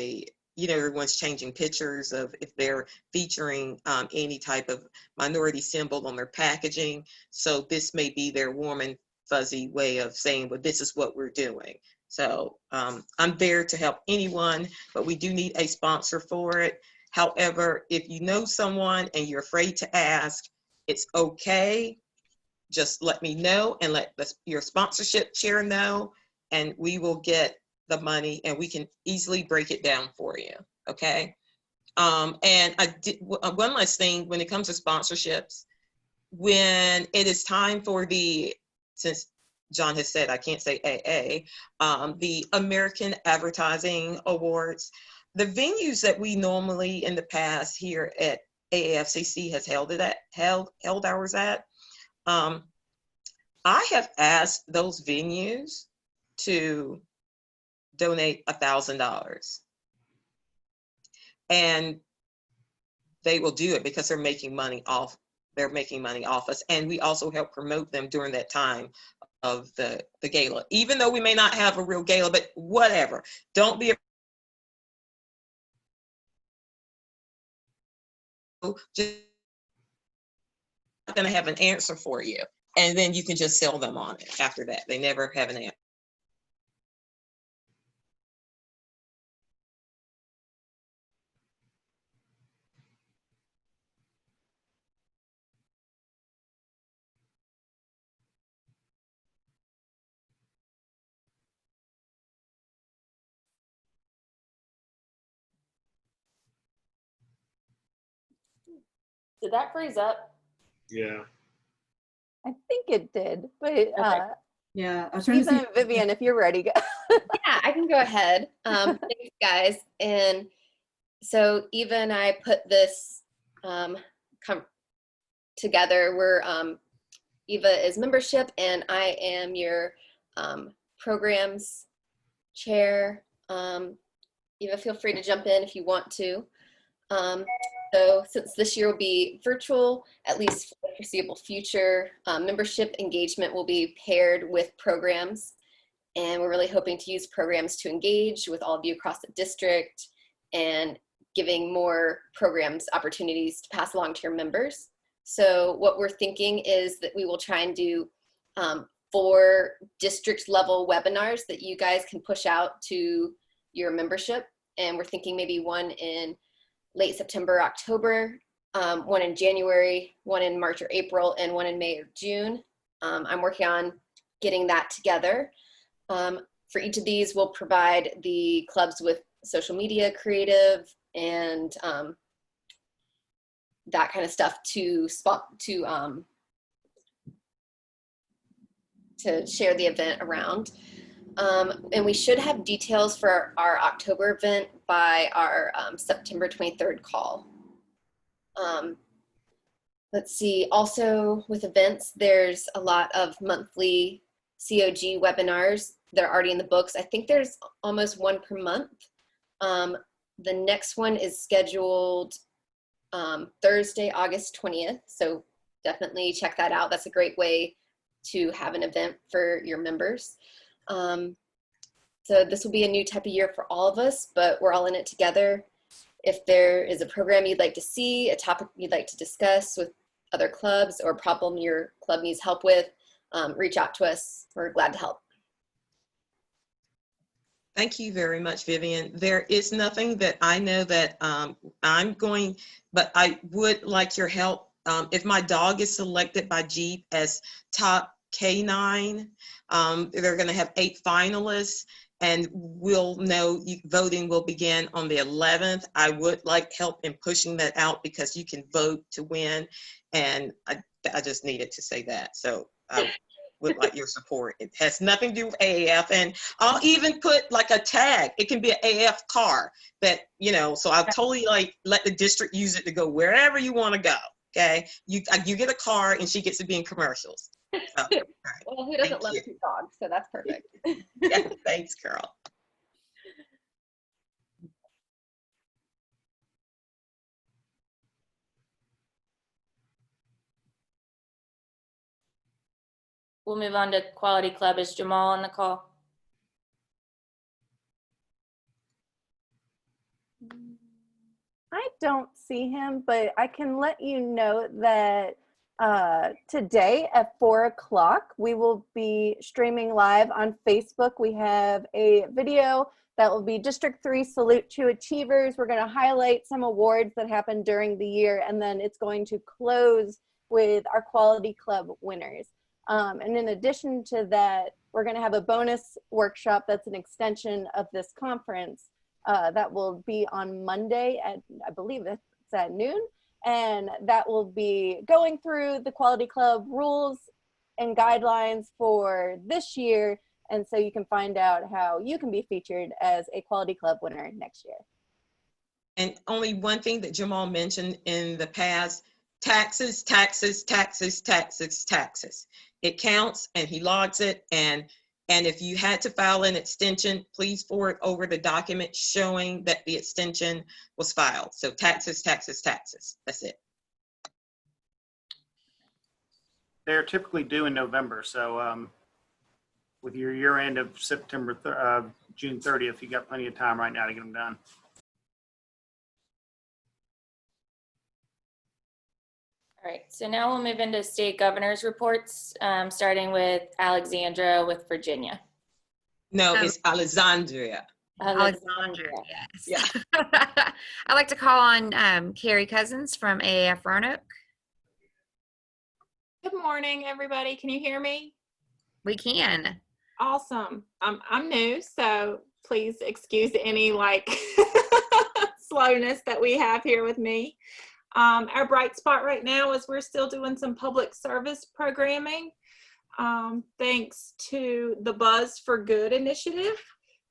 everyone's changing pictures of if they're featuring any type of minority symbol on their packaging. So this may be their warm and fuzzy way of saying, well, this is what we're doing. So I'm there to help anyone, but we do need a sponsor for it. However, if you know someone and you're afraid to ask, it's okay. Just let me know and let your sponsorship chair know, and we will get the money and we can easily break it down for you. Okay. And I did one last thing when it comes to sponsorships. When it is time for since John has said I can't say AA, the American Advertising Awards, the venues that we normally in the past here at AAFCC has held ours at, I have asked those venues to donate $1,000, and they will do it because they're making money off us, and we also help promote them during that time of the gala, even though we may not have a real gala, but whatever. Don't be just going to have an answer for you, and then you can just sell them on it after that. They never have an answer. Did that freeze up? Yeah. I think it did, but Yeah, I was trying to Ethan see. and Vivian, if you're ready, go. Yeah, I can go ahead. Thanks, guys. And so Eva and I put this together. We're Eva is membership, and I am your programs chair. Eva, feel free to jump in if you want to. So since this year will be virtual, at least for the foreseeable future, membership engagement will be paired with programs. And we're really hoping to use programs to engage with all of you across the district and giving more programs opportunities to pass along to your members. So what we're thinking is that we will try and do 4 district level webinars that you guys can push out to your membership. And we're thinking maybe one in late September, October, one in January, one in March or April, and one in May or June. I'm working on getting that together. For each of these, we'll provide the clubs with social media creative and that kind of stuff to share the event around. And we should have details for our October event by our September 23rd call. let's see, also with events, there's a lot of monthly COG webinars that are already in the books. I think there's almost one per month. The next one is scheduled Thursday, August 20th. So definitely check that out. That's a great way to have an event for your members. So this will be a new type of year for all of us, but we're all in it together. If there is a program you'd like to see, a topic you'd like to discuss with other clubs, or a problem your club needs help with, reach out to us. We're glad to help. Thank you very much, Vivian. There is nothing that I know that I'm going, but I would like your help. If my dog is selected by Jeep as top K9, they're going to have 8 finalists, and we'll know voting will begin on the 11th. I would like help in pushing that out because you can vote to win, and I just needed to say that. So I would like your support. It has nothing to do with AAF, and I'll even put like a tag. It can be an AAF car that, you know, so I'll totally like let the district use it to go wherever you want to go. Okay, you get a car and she gets to be in commercials. So, right. Well, who doesn't Thank love you. cute dogs? So that's perfect. Yeah, thanks, Carol. We'll move on to Quality Club. Is Jamal on the call? I don't see him, but I can let you know that today at 4 o'clock, we will be streaming live on Facebook. We have a video that will be District 3 Salute to Achievers. We're going to highlight some awards that happened during the year, and then it's going to close with our Quality Club winners. And in addition to that, we're going to have a bonus workshop that's an extension of this conference that will be on Monday at, I believe it's at noon. And that will be going through the Quality Club rules and guidelines for this year. And so you can find out how you can be featured as a Quality Club winner next year. And only one thing that Jamal mentioned in the past: taxes, taxes, taxes, taxes, taxes. It counts, and he logs it. And if you had to file an extension, please forward over the document showing that the extension was filed. So taxes, taxes, taxes. That's it. They're typically due in November. So with your year end of June 30th, you got plenty of time right now to get them done. All right, so now we'll move into state governor's reports, starting with Alexandra with Virginia. No, it's Alexandria. Alexandria, yes. Yeah. I'd like to call on Carrie Cousins from AAF Roanoke. Good morning, everybody. Can you hear me? We can. Awesome. I'm new, so please excuse any like slowness that we have here with me. Our bright spot right now is we're still doing some public service programming, thanks to the Buzz for Good initiative,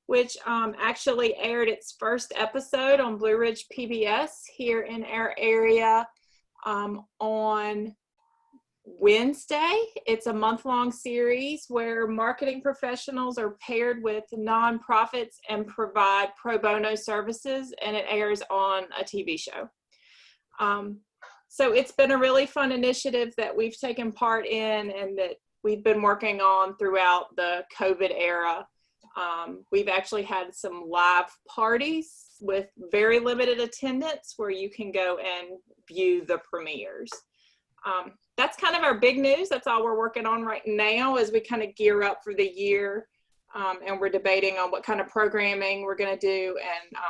which actually aired its first episode on Blue Ridge PBS here in our area on Wednesday. It's a month-long series where marketing professionals are paired with nonprofits and provide pro bono services, and it airs on a TV show. So it's been a really fun initiative that we've taken part in and that we've been working on throughout the COVID era. We've actually had some live parties with very limited attendance where you can go and view the premieres. That's kind of our big news. That's all we're working on right now as we kind of gear up for the year. And we're debating on what kind of programming we're going to do.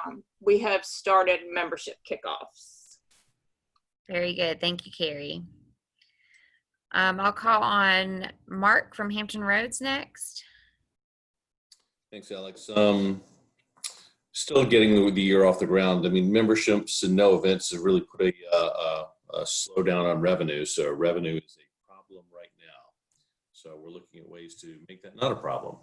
And we have started membership kickoffs. Very good. Thank you, Carrie. I'll call on Mark from Hampton Roads next. Thanks, Alex. Still getting the year off the ground. I mean, memberships and no events have really put a slowdown on revenue. So revenue is a problem right now. So we're looking at ways to make that not a problem.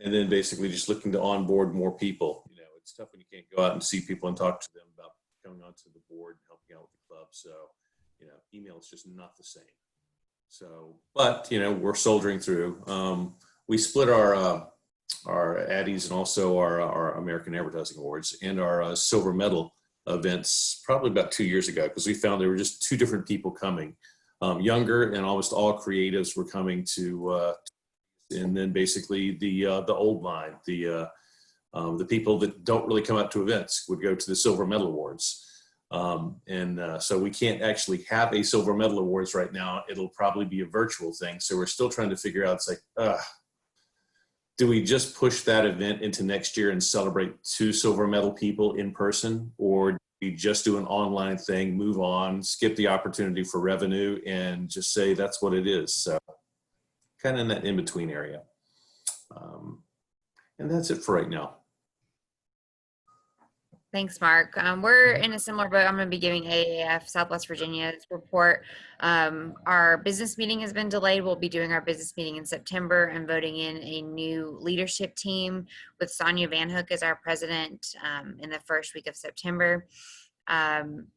And then basically just looking to onboard more people. You know, it's tough when you can't go out and see people and talk to them about coming onto the board and helping out with the club. So email is just not the same. So, but we're soldiering through. We split our Addies and also our American Advertising Awards and our silver medal events probably about 2 years ago, because we found there were just two different people coming. Younger and almost all creatives were coming to, and then basically the old line, the people that don't really come out to events would go to the silver medal awards. So we can't actually have a silver medal awards right now. It'll probably be a virtual thing. So we're still trying to figure out, it's like, do we just push that event into next year and celebrate two silver medal people in person, or do we just do an online thing, move on, skip the opportunity for revenue, and just say that's what it is? So kind of in that in-between area. And that's it for right now. Thanks, Mark. We're in a similar boat. I'm going to be giving AAF Southwest Virginia's report. Our business meeting has been delayed. We'll be doing our business meeting in September and voting in a new leadership team with Sonia Van Hook as our president in the first week of September. Our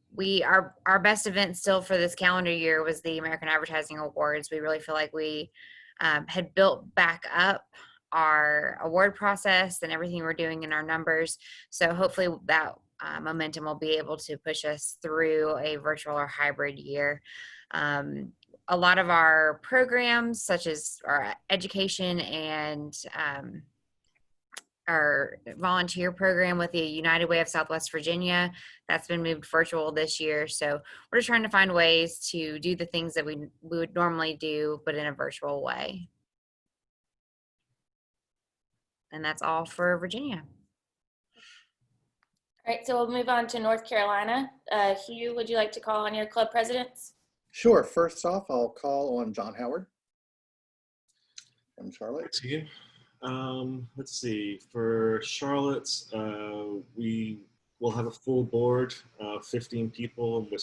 best event still for this calendar year was the American Advertising Awards. We really feel like we had built back up our award process and everything we're doing in our numbers. So hopefully that momentum will be able to push us through a virtual or hybrid year. A lot of our programs, such as our education and our volunteer program with the United Way of Southwest Virginia, that's been moved virtual this year. So we're just trying to find ways to do the things that we would normally do, but in a virtual way. And that's all for Virginia. All right, so we'll move on to North Carolina. Hugh, would you like to call on your club presidents? Sure. First off, I'll call on John Howard from Charlotte. To you. Let's see. For Charlotte, we will have a full board, 15 people, and we're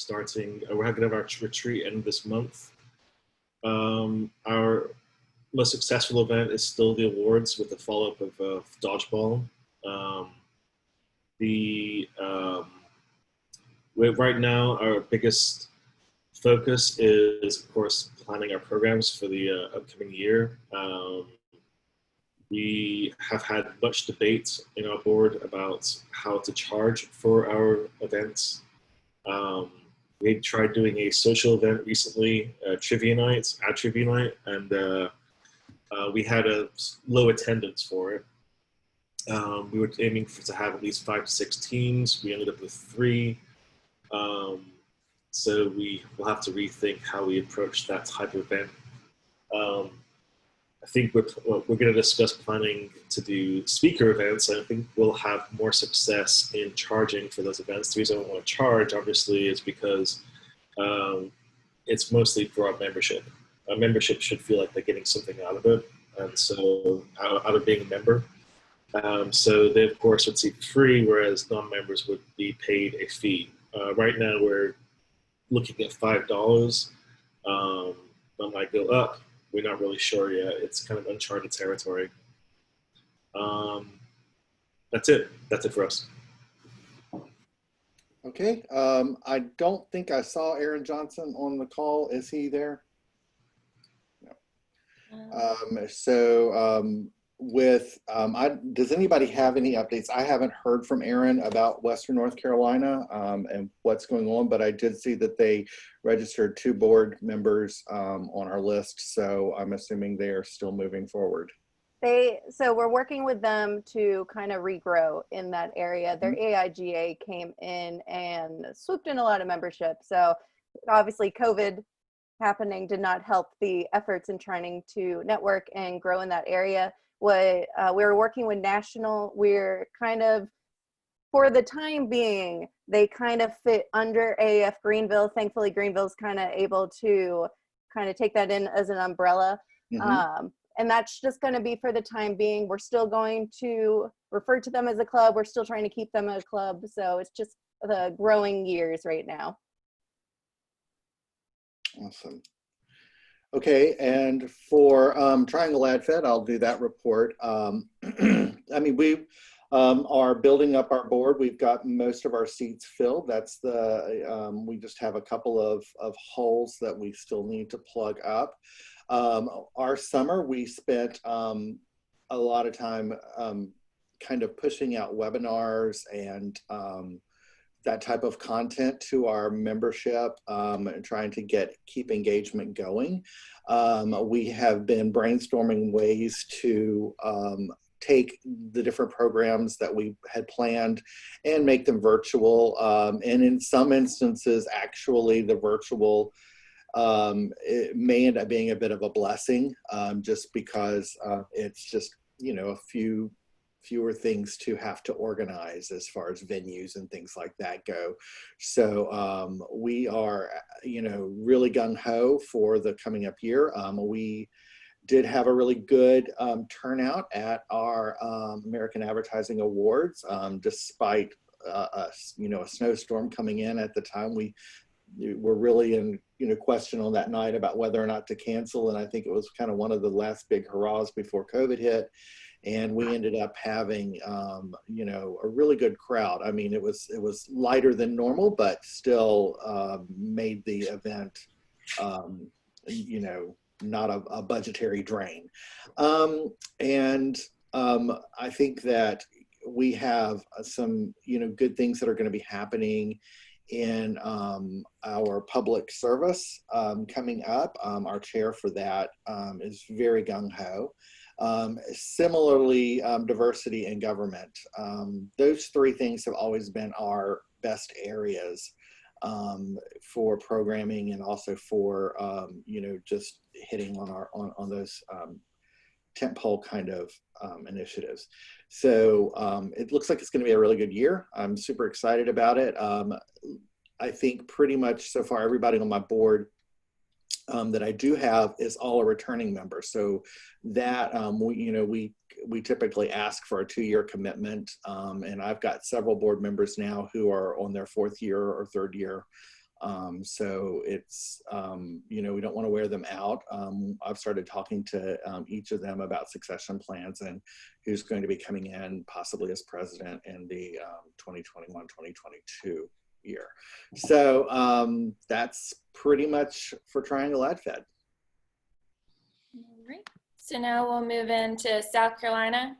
going to have our retreat end this month. Our most successful event is still the awards with the follow-up of dodgeball. Right now, our biggest focus is, of course, planning our programs for the upcoming year. We have had much debate in our board about how to charge for our events. We tried doing a social event recently, trivia night, and we had a low attendance for it. We were aiming to have at least 5 to 6 teams. We ended up with 3. So we will have to rethink how we approach that type of event. I think we're going to discuss planning to do speaker events. I think we'll have more success in charging for those events. The reason I want to charge, obviously, is because it's mostly for our membership. Our membership should feel like they're getting something out of it, and so out of being a member. So they, of course, would see free, whereas non-members would be paid a fee. Right now, we're looking at $5. That might go up. We're not really sure yet. It's kind of uncharted territory. That's it. That's it for us. Okay. I don't think I saw Aaron Johnson on the call. Is he there? No. Does anybody have any updates? I haven't heard from Aaron about Western North Carolina and what's going on, but I did see that they registered 2 board members on our list. So I'm assuming they are still moving forward. So we're working with them to kind of regrow in that area. Their AIGA came in and swooped in a lot of membership. So obviously COVID happening did not help the efforts in trying to network and grow in that area. We're working with national. We're kind of, for the time being, they kind of fit under AAF Greenville. Thankfully, Greenville's kind of able to kind of take that in as an umbrella. And that's just going to be for the time being. We're still going to refer to them as a club. We're still trying to keep them a club. So it's just the growing years right now. Awesome. Okay, and for Triangle AdFed, I'll do that report. I mean, are building up our board. We've got most of our seats filled. That's we just have a couple of holes that we still need to plug up. Our summer, we spent a lot of time kind of pushing out webinars and that type of content to our membership and trying to keep engagement going. We have been brainstorming ways to take the different programs that we had planned and make them virtual. And in some instances, actually the virtual it may end up being a bit of a blessing just because it's just, a fewer things to have to organize as far as venues and things like that go. So we are, really gung-ho for the coming up year. We did have a really good turnout at our American Advertising Awards, despite a snowstorm coming in at the time. We were really in question on that night about whether or not to cancel, and I think it was kind of one of the last big hurrahs before COVID hit. And we ended up having, a really good crowd. I mean, it was lighter than normal, but still made the event, not a budgetary drain. I think that we have some, good things that are going to be happening in our public service coming up. Our chair for that is very gung-ho. Similarly, diversity in government. Those three things have always been our best areas for programming and also for, just hitting on those tentpole kind of initiatives. So it looks like it's going to be a really good year. I'm super excited about it. I think pretty much so far everybody on my board that I do have is all a returning member. So that we typically ask for a 2-year commitment, and I've got several board members now who are on their 4th year or 3rd year. So it's we don't want to wear them out. I've started talking to each of them about succession plans and who's going to be coming in possibly as president in the 2021-2022 year. So that's pretty much for Triangle AdFed. All right. So now we'll move into South Carolina.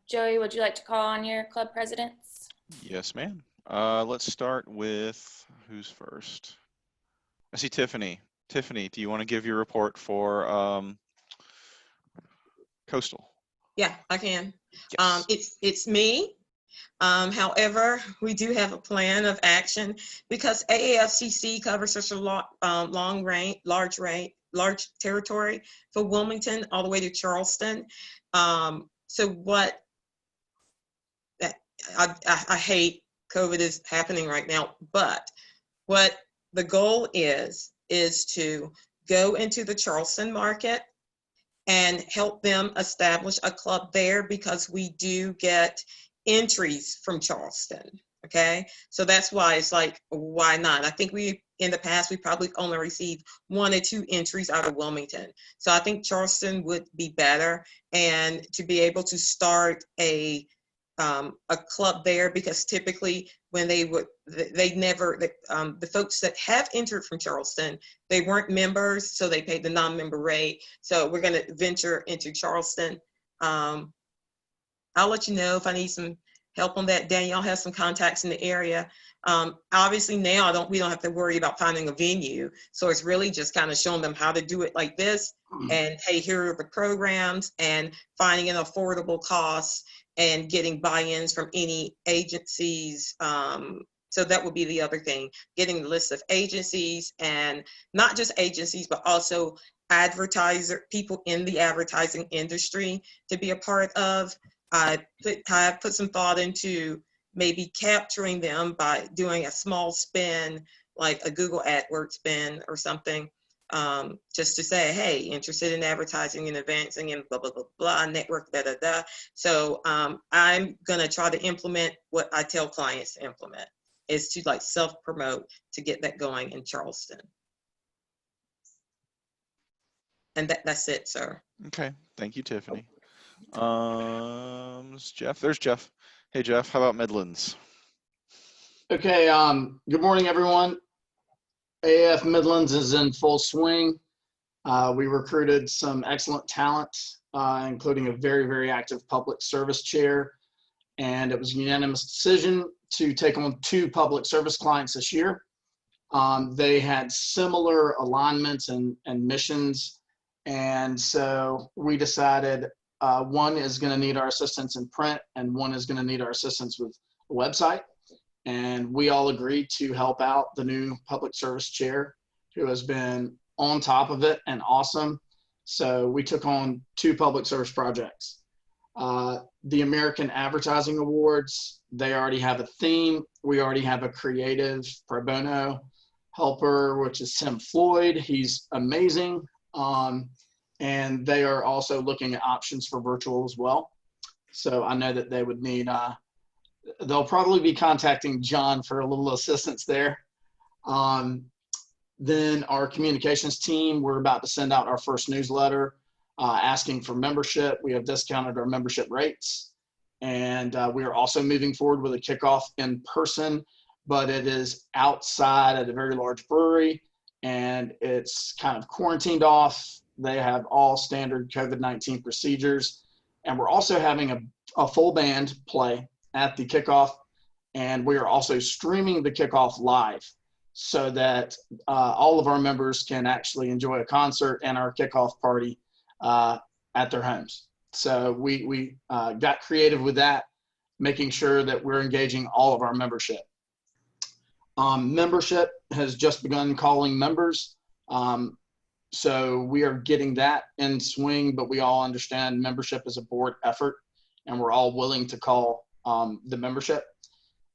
Joey, would you like to call on your club presidents? Yes, ma'am. Let's start with who's first. I see Tiffany. Tiffany, do you want to give your report for Coastal? Yeah, I can. Yes. It's me. However, we do have a plan of action because AAFCC covers such a large territory for Wilmington all the way to Charleston. So what I hate COVID is happening right now, but what the goal is to go into the Charleston market and help them establish a club there because we do get entries from Charleston. Okay, so that's why it's like, why not? I think in the past we probably only received 1 or 2 entries out of Wilmington. So I think Charleston would be better, and to be able to start a club there, because typically when the folks that have entered from Charleston, they weren't members, so they paid the non-member rate. So we're going to venture into Charleston. I'll let you know if I need some help on that. Danielle has some contacts in the area. Obviously now we don't have to worry about finding a venue. So it's really just kind of showing them how to do it like this. And hey, here are the programs, and finding an affordable cost and getting buy-ins from any agencies. So that would be the other thing, getting the list of agencies, and not just agencies, but also people in the advertising industry to be a part of. I put some thought into maybe capturing them by doing a small spin, like a Google AdWords spin or something, just to say, hey, interested in advertising and advancing and blah, blah, blah, blah, network, da, da, da. So I'm going to try to implement what I tell clients to implement, is to like self-promote to get that going in Charleston. And that's it, sir. Okay, thank you, Tiffany. Jeff, there's Jeff. Hey, Jeff, how about Midlands? Okay, good morning, everyone. AAF Midlands is in full swing. We recruited some excellent talent, including a very, very active public service chair. And it was a unanimous decision to take on 2 public service clients this year. They had similar alignments and missions. And so we decided one is going to need our assistance in print and one is going to need our assistance with a website. And we all agreed to help out the new public service chair, who has been on top of it and awesome. So we took on 2 public service projects. The American Advertising Awards, they already have a theme. We already have a creative pro bono helper, which is Tim Floyd. He's amazing. And they are also looking at options for virtual as well. So I know that they would need, they'll probably be contacting John for a little assistance there. Then our communications team, we're about to send out our first newsletter asking for membership. We have discounted our membership rates. And we are also moving forward with a kickoff in person, but it is outside at a very large brewery and it's kind of quarantined off. They have all standard COVID-19 procedures. And we're also having a full band play at the kickoff. And we are also streaming the kickoff live so that all of our members can actually enjoy a concert and our kickoff party at their homes. So we got creative with that, making sure that we're engaging all of our membership. Membership has just begun calling members. So we are getting that in swing, but we all understand membership is a board effort and we're all willing to call the membership.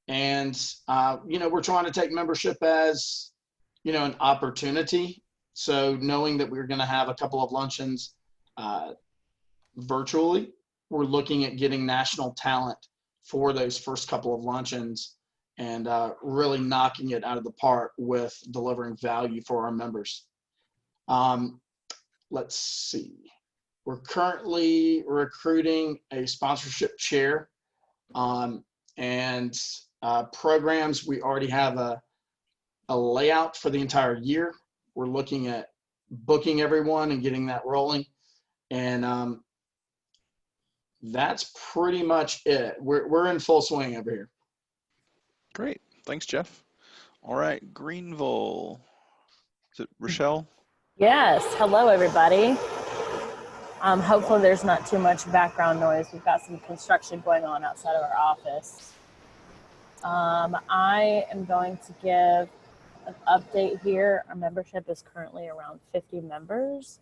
And, we're trying to take membership as, an opportunity. So knowing that we're going to have a couple of luncheons virtually, we're looking at getting national talent for those first couple of luncheons and really knocking it out of the park with delivering value for our members. Let's see. We're currently recruiting a sponsorship chair and programs. We already have a layout for the entire year. We're looking at booking everyone and getting that rolling. And that's pretty much it. We're in full swing over here. Great. Thanks, Jeff. All right, Greenville. Is it Rochelle? Yes. Hello, everybody. Hopefully there's not too much background noise. We've got some construction going on outside of our office. I am going to give an update here. Our membership is currently around 50 members.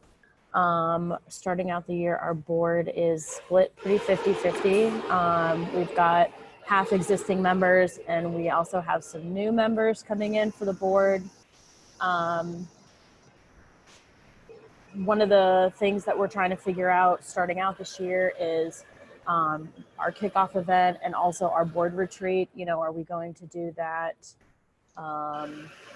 Starting out the year, our board is split pretty 50-50. We've got half existing members and we also have some new members coming in for the board. One of the things that we're trying to figure out starting out this year is our kickoff event and also our board retreat. Are we going to do that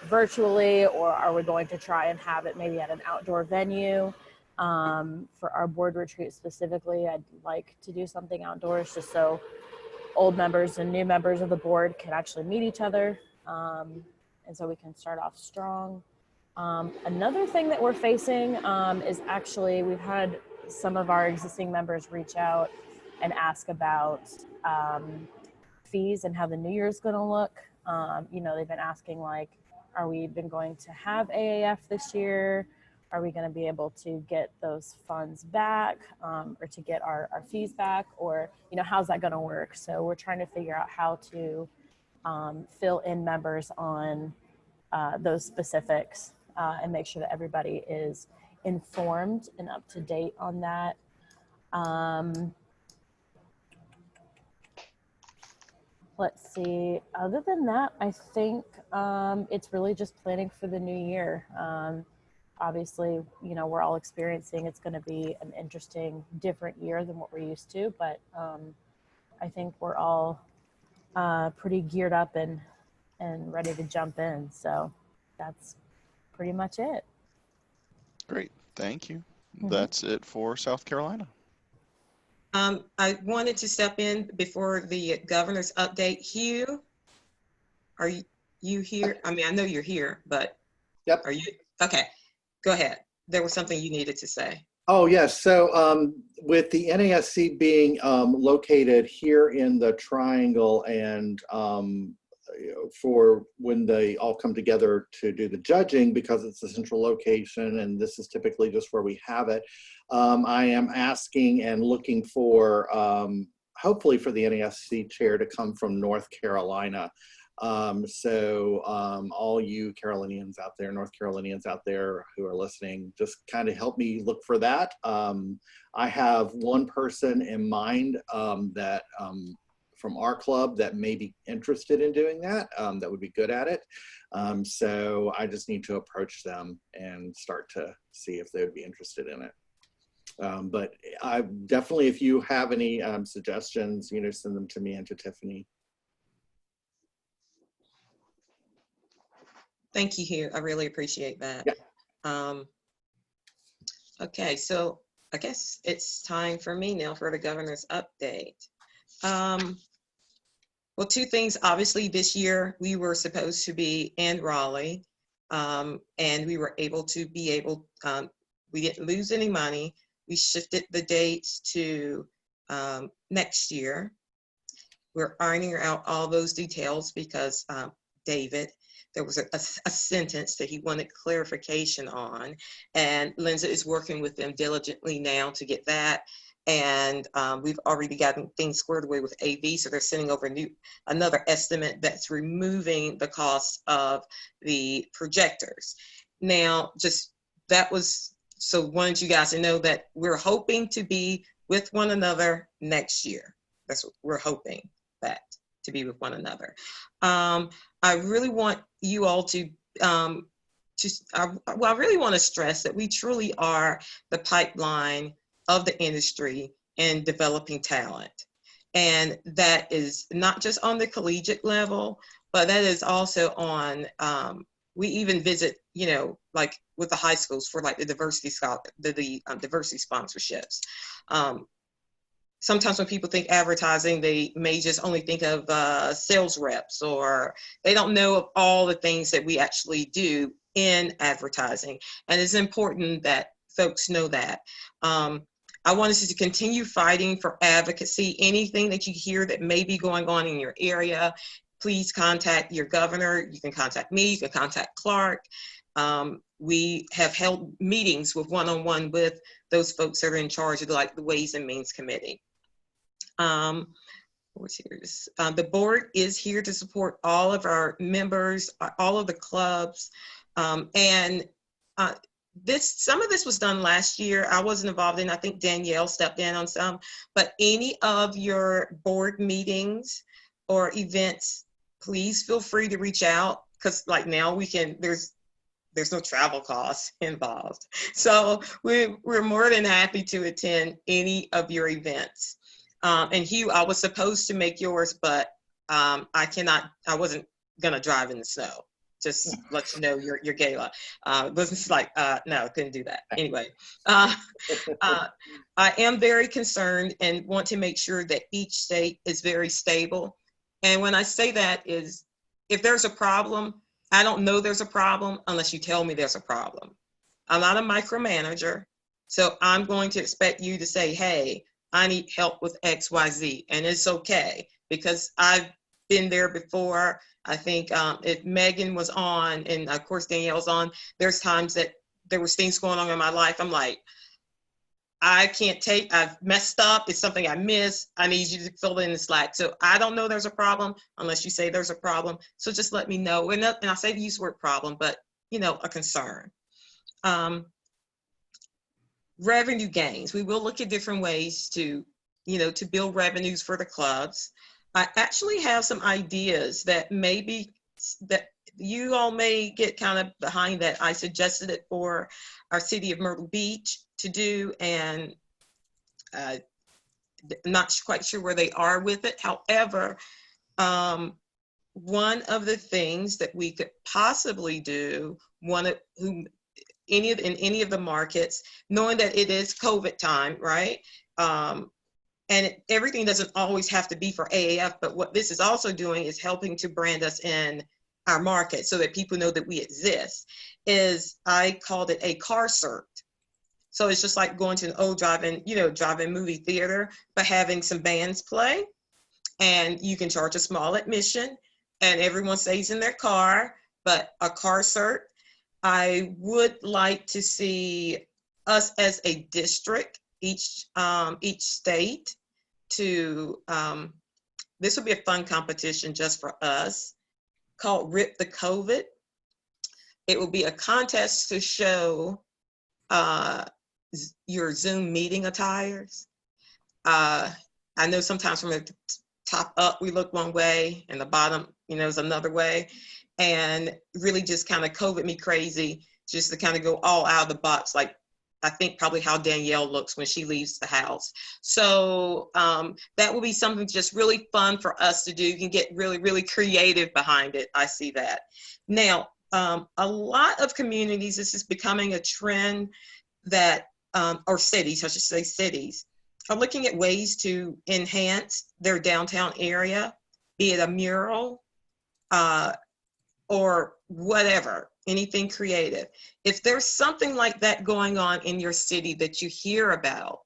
virtually, or are we going to try and have it maybe at an outdoor venue? For our board retreat specifically, I'd like to do something outdoors just so old members and new members of the board can actually meet each other, and so we can start off strong. Another thing that we're facing is actually we've had some of our existing members reach out and ask about fees and how the new year is going to look. They've been asking are we even going to have AAF this year? Are we going to be able to get those funds back or to get our fees back? Or, how's that going to work? So we're trying to figure out how to fill in members on those specifics and make sure that everybody is informed and up to date on that. Let's see. Other than that, I think it's really just planning for the new year. Obviously, we're all experiencing it's going to be an interesting, different year than what we're used to, but I think we're all pretty geared up and ready to jump in. So that's pretty much it. Great. Thank you. That's it for South Carolina. I wanted to step in before the governor's update. Hugh, are you here? I mean, I know you're here, but Yep. are you? Okay, go ahead. There was something you needed to say. Oh, yes. So with the NASC being located here in the Triangle and for when they all come together to do the judging, because it's a central location and this is typically just where we have it, I am asking and looking for, hopefully for the NASC chair to come from North Carolina. All you Carolinians out there, North Carolinians out there who are listening, just kind of help me look for that. I have one person in mind that from our club that may be interested in doing that, that would be good at it. So I just need to approach them and start to see if they would be interested in it. But I definitely, if you have any suggestions, send them to me and to Tiffany. Thank you, Hugh. I really appreciate that. Yeah. Okay, so I guess it's time for me now for the governor's update. Well, two things. Obviously, this year we were supposed to be in Raleigh, and we were able to we didn't lose any money. We shifted the dates to next year. We're ironing out all those details because David, there was a sentence that he wanted clarification on, and Linda is working with them diligently now to get that. And we've already gotten things squared away with AV, so they're sending over another estimate that's removing the cost of the projectors. Now, so wanted you guys to know that we're hoping to be with one another next year. That's what we're hoping, that to be with one another. I really want you all to, I really want to stress that we truly are the pipeline of the industry in developing talent. And that is not just on the collegiate level, but that is also on, we even visit, like with the high schools for like the diversity sponsorships. Sometimes when people think advertising, they may just only think of sales reps, or they don't know of all the things that we actually do in advertising. And it's important that folks know that. I want us to continue fighting for advocacy. Anything that you hear that may be going on in your area, please contact your governor. You can contact me, you can contact Clark. We have held meetings with one-on-one with those folks that are in charge of the Ways and Means Committee. The board is here to support all of our members, all of the clubs, and some of this was done last year. I wasn't involved in. I think Danielle stepped in on some. But any of your board meetings or events, please feel free to reach out, because like now we can. There's no travel costs involved, so we're more than happy to attend any of your events. And Hugh, I was supposed to make yours, but I wasn't gonna drive in the snow. Just let you know your gala. It wasn't like, no, couldn't do that. Anyway, I am very concerned and want to make sure that each state is very stable. And when I say that is, if there's a problem, I don't know there's a problem unless you tell me there's a problem. I'm not a micromanager, so I'm going to expect you to say, hey, I need help with X, Y, Z. And it's okay, because I've been there before. I think if Megan was on, and of course Danielle's on, there's times that there was things going on in my life. I'm like, I've messed up. It's something I missed. I need you to fill in the slack. So I don't know there's a problem unless you say there's a problem. So just let me know. And I say the use word problem, but a concern. Revenue gains. We will look at different ways to build revenues for the clubs. I actually have some ideas that that you all may get kind of behind, that I suggested it for our city of Myrtle Beach to do, and I'm not quite sure where they are with it. However, one of the things that we could possibly do, in any of the markets, knowing that it is COVID time, right? and everything doesn't always have to be for AAF, but what this is also doing is helping to brand us in our market so that people know that we exist, is I called it a car cert. So it's just like going to an old drive-in movie theater, but having some bands play, and you can charge a small admission and everyone stays in their car, but a car cert. I would like to see us as a district, each state, to, this would be a fun competition just for us, called Rip the COVID. It will be a contest to show your Zoom meeting attires. I know sometimes from the top up we look one way and the bottom, is another way. And really just kind of COVID me crazy, just to kind of go all out of the box, like I think probably how Danielle looks when she leaves the house. So that will be something just really fun for us to do. You can get really, really creative behind it. I see that. Now, a lot of communities, this is becoming a trend that, or cities, I should say cities, are looking at ways to enhance their downtown area, be it a mural or whatever, anything creative. If there's something like that going on in your city that you hear about,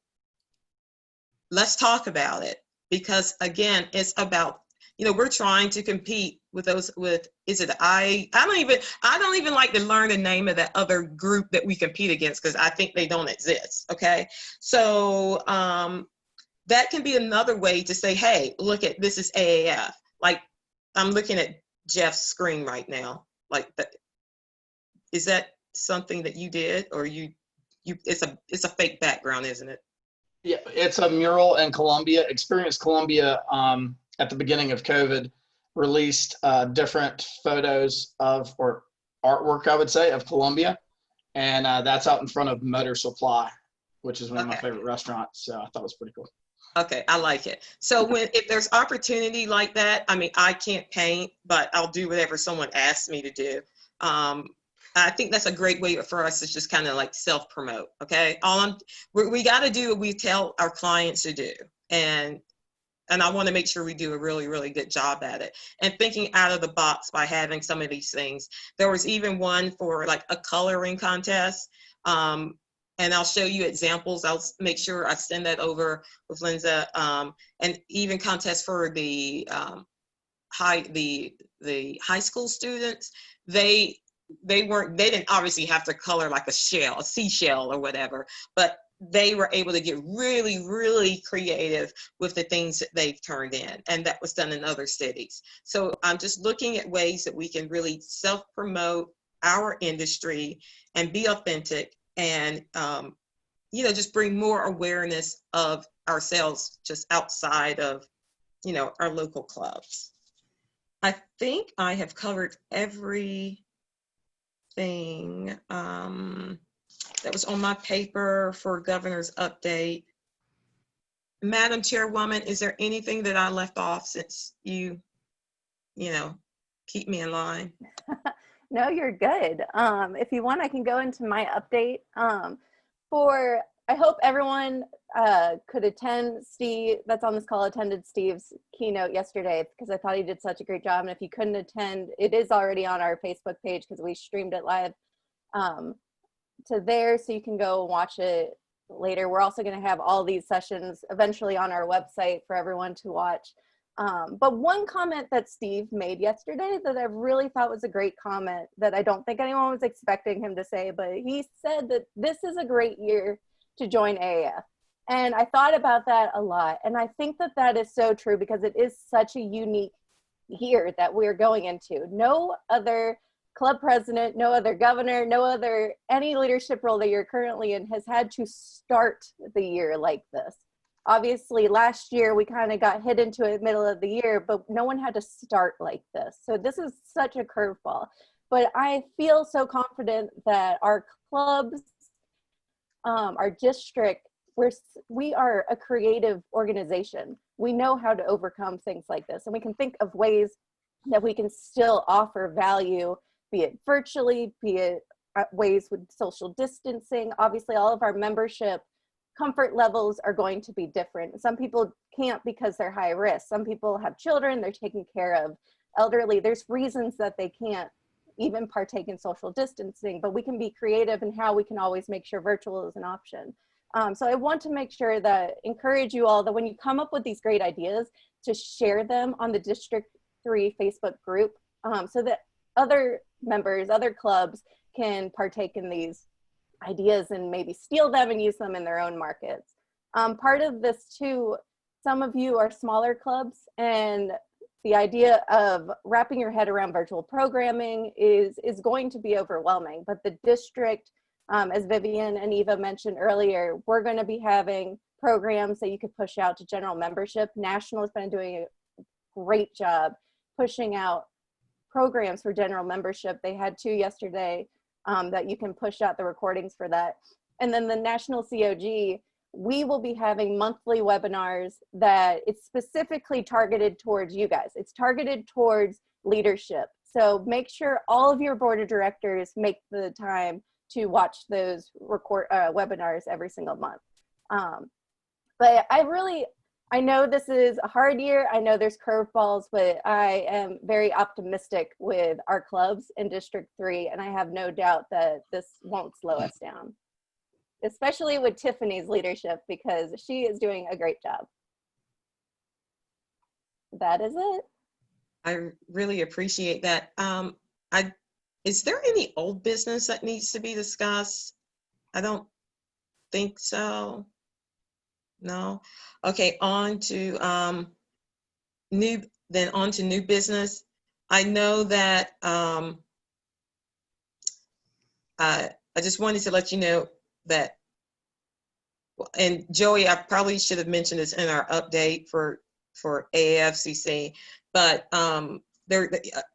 let's talk about it. Because again, it's about, we're trying to compete with those, I don't even like to learn the name of that other group that we compete against, because I think they don't exist, okay? So that can be another way to say, hey, look at, this is AAF. Like, I'm looking at Jeff's screen right now. Like, is that something that you did, or it's a fake background, isn't it? Yeah, it's a mural in Columbia. Experience Columbia, at the beginning of COVID, released different photos or artwork, I would say, of Columbia. And that's out in front of Motor Supply, which is one of my favorite restaurants. So I thought it was pretty cool. Okay, I like it. So if there's opportunity like that, I mean, I can't paint, but I'll do whatever someone asks me to do. I think that's a great way for us to just kind of like self-promote, okay? We got to do what we tell our clients to do. And I want to make sure we do a really, really good job at it. And thinking out of the box by having some of these things. There was even one for like a coloring contest. And I'll show you examples. I'll make sure I send that over with Linda. And even contests for the high school students. They didn't obviously have to color like a seashell or whatever, but they were able to get really, really creative with the things that they've turned in. And that was done in other cities. So I'm just looking at ways that we can really self-promote our industry and be authentic and, just bring more awareness of ourselves just outside of, our local clubs. I think I have covered everything that was on my paper for governor's update. Madam Chairwoman, is there anything that I left off since you keep me in line? No, you're good. If you want, I can go into my update. I hope everyone could attend. Steve, that's on this call, attended Steve's keynote yesterday, because I thought he did such a great job. And if you couldn't attend, it is already on our Facebook page because we streamed it live to there, so you can go watch it later. We're also going to have all these sessions eventually on our website for everyone to watch. But one comment that Steve made yesterday that I really thought was a great comment that I don't think anyone was expecting him to say, but he said that this is a great year to join AAF. And I thought about that a lot. And I think that that is so true, because it is such a unique year that we're going into. No other club president, no other governor, no other, any leadership role that you're currently in has had to start the year like this. Obviously, last year we kind of got hit into it middle of the year, but no one had to start like this. So this is such a curveball. But I feel so confident that our clubs, our district, we are a creative organization. We know how to overcome things like this, and we can think of ways that we can still offer value, be it virtually, be it ways with social distancing. Obviously, all of our membership comfort levels are going to be different. Some people can't because they're high risk. Some people have children, they're taking care of elderly. There's reasons that they can't even partake in social distancing, but we can be creative in how we can always make sure virtual is an option. So I want to make sure that encourage you all that when you come up with these great ideas, to share them on the District 3 Facebook group so that other members, other clubs can partake in these ideas and maybe steal them and use them in their own markets. Part of this too, some of you are smaller clubs, and the idea of wrapping your head around virtual programming is going to be overwhelming. But the district, as Vivian and Eva mentioned earlier, we're going to be having programs that you could push out to general membership. National has been doing a great job pushing out programs for general membership. They had 2 yesterday that you can push out the recordings for that. And then the National COG, we will be having monthly webinars that it's specifically targeted towards you guys. It's targeted towards leadership. So make sure all of your board of directors make the time to watch those webinars every single month. But I know this is a hard year. I know there's curveballs, but I am very optimistic with our clubs in District 3, and I have no doubt that this won't slow us down, especially with Tiffany's leadership, because she is doing a great job. That is it. I really appreciate that. Is there any old business that needs to be discussed? I don't think so. No. Okay, on to new business. I know that I just wanted to let you know that, and Joey, I probably should have mentioned this in our update for AAFCC, but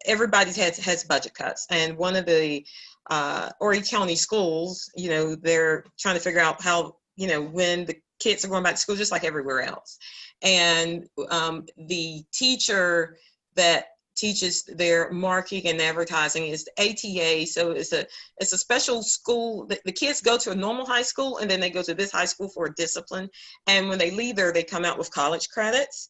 everybody has budget cuts, and one of the Horry County schools, they're trying to figure out how, when the kids are going back to school, just like everywhere else. And the teacher that teaches their marketing and advertising is the ATA. So it's a special school. The kids go to a normal high school, and then they go to this high school for a discipline. And when they leave there, they come out with college credits.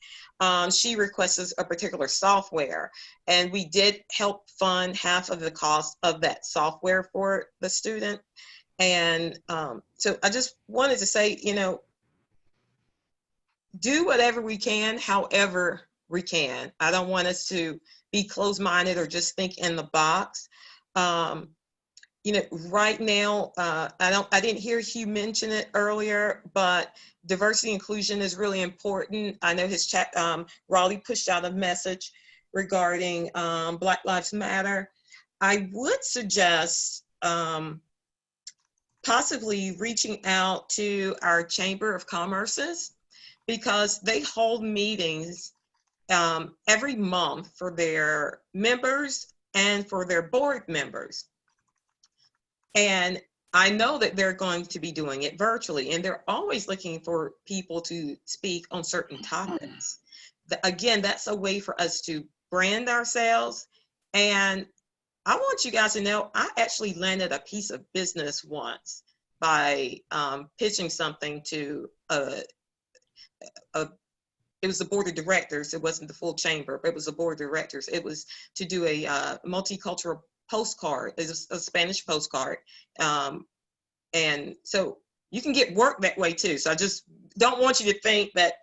She requests a particular software, and we did help fund half of the cost of that software for the student. And so I just wanted to say, do whatever we can, however we can. I don't want us to be closed-minded or just think in the box. Right now, I didn't hear Hugh mention it earlier, but diversity inclusion is really important. I know his chat, Raleigh pushed out a message regarding Black Lives Matter. I would suggest possibly reaching out to our Chamber of Commerce's, because they hold meetings every month for their members and for their board members. And I know that they're going to be doing it virtually, and they're always looking for people to speak on certain topics. Again, that's a way for us to brand ourselves. And I want you guys to know, I actually landed a piece of business once by pitching something to it was the board of directors. It wasn't the full chamber, but it was the board of directors. It was to do a multicultural postcard. It was a Spanish postcard. And so you can get work that way too. So I just don't want you to think that,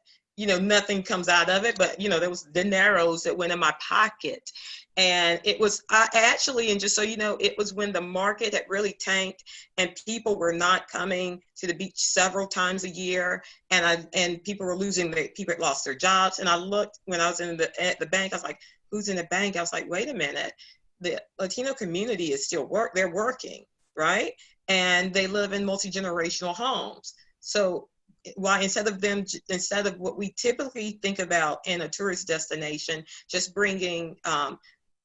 nothing comes out of it, but there was dineros that went in my pocket. And it was, and just so you know, it was when the market had really tanked and people were not coming to the beach several times a year, and people were people had lost their jobs. And I looked when I was at the bank, I was like, who's in the bank? I was like, wait a minute, the Latino community is still they're working, right? And they live in multi-generational homes. So why, instead of what we typically think about in a tourist destination, just bringing,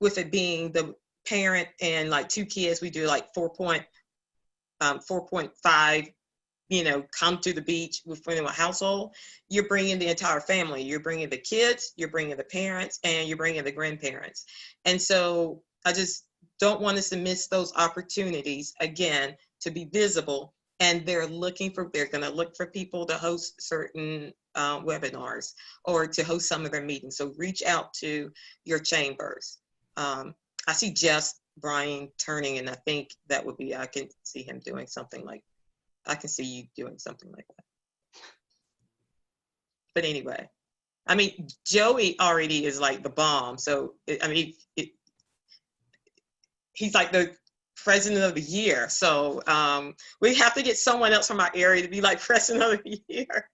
with it being the parent and like 2 kids, we do like 4.5, come to the beach within a household. You're bringing the entire family. You're bringing the kids, you're bringing the parents, and you're bringing the grandparents. And so I just don't want us to miss those opportunities, again, to be visible and they're going to look for people to host certain webinars or to host some of their meetings. So reach out to your chambers. I see Jess Brian turning, and I think that would be, I can see him doing something like, I can see you doing something like that. But anyway, I mean, Joey already is like the bomb. So, he's like the president of the year. So we have to get someone else from our area to be like president of the year.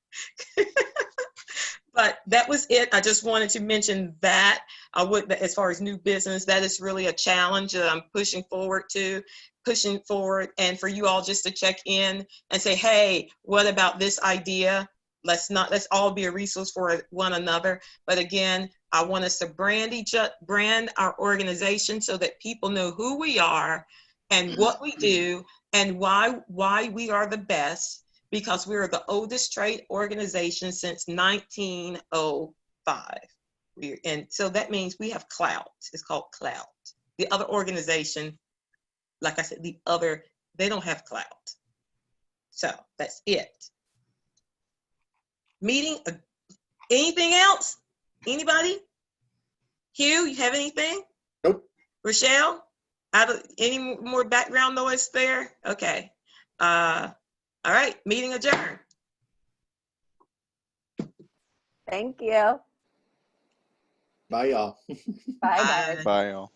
But that was it. I just wanted to mention that. As far as new business, that is really a challenge that I'm pushing forward, and for you all just to check in and say, hey, what about this idea? Let's all be a resource for one another. But again, I want us to brand our organization so that people know who we are and what we do and why we are the best, because we are the oldest trade organization since 1905. And so that means we have clout. It's called clout. The other organization, like I said, they don't have clout. So that's it. Meeting, anything else? Anybody? Hugh, you have anything? Nope. Rochelle, any more background noise there? Okay. All right, meeting adjourned. Thank you. Bye, y'all. Bye, guys. Bye, y'all.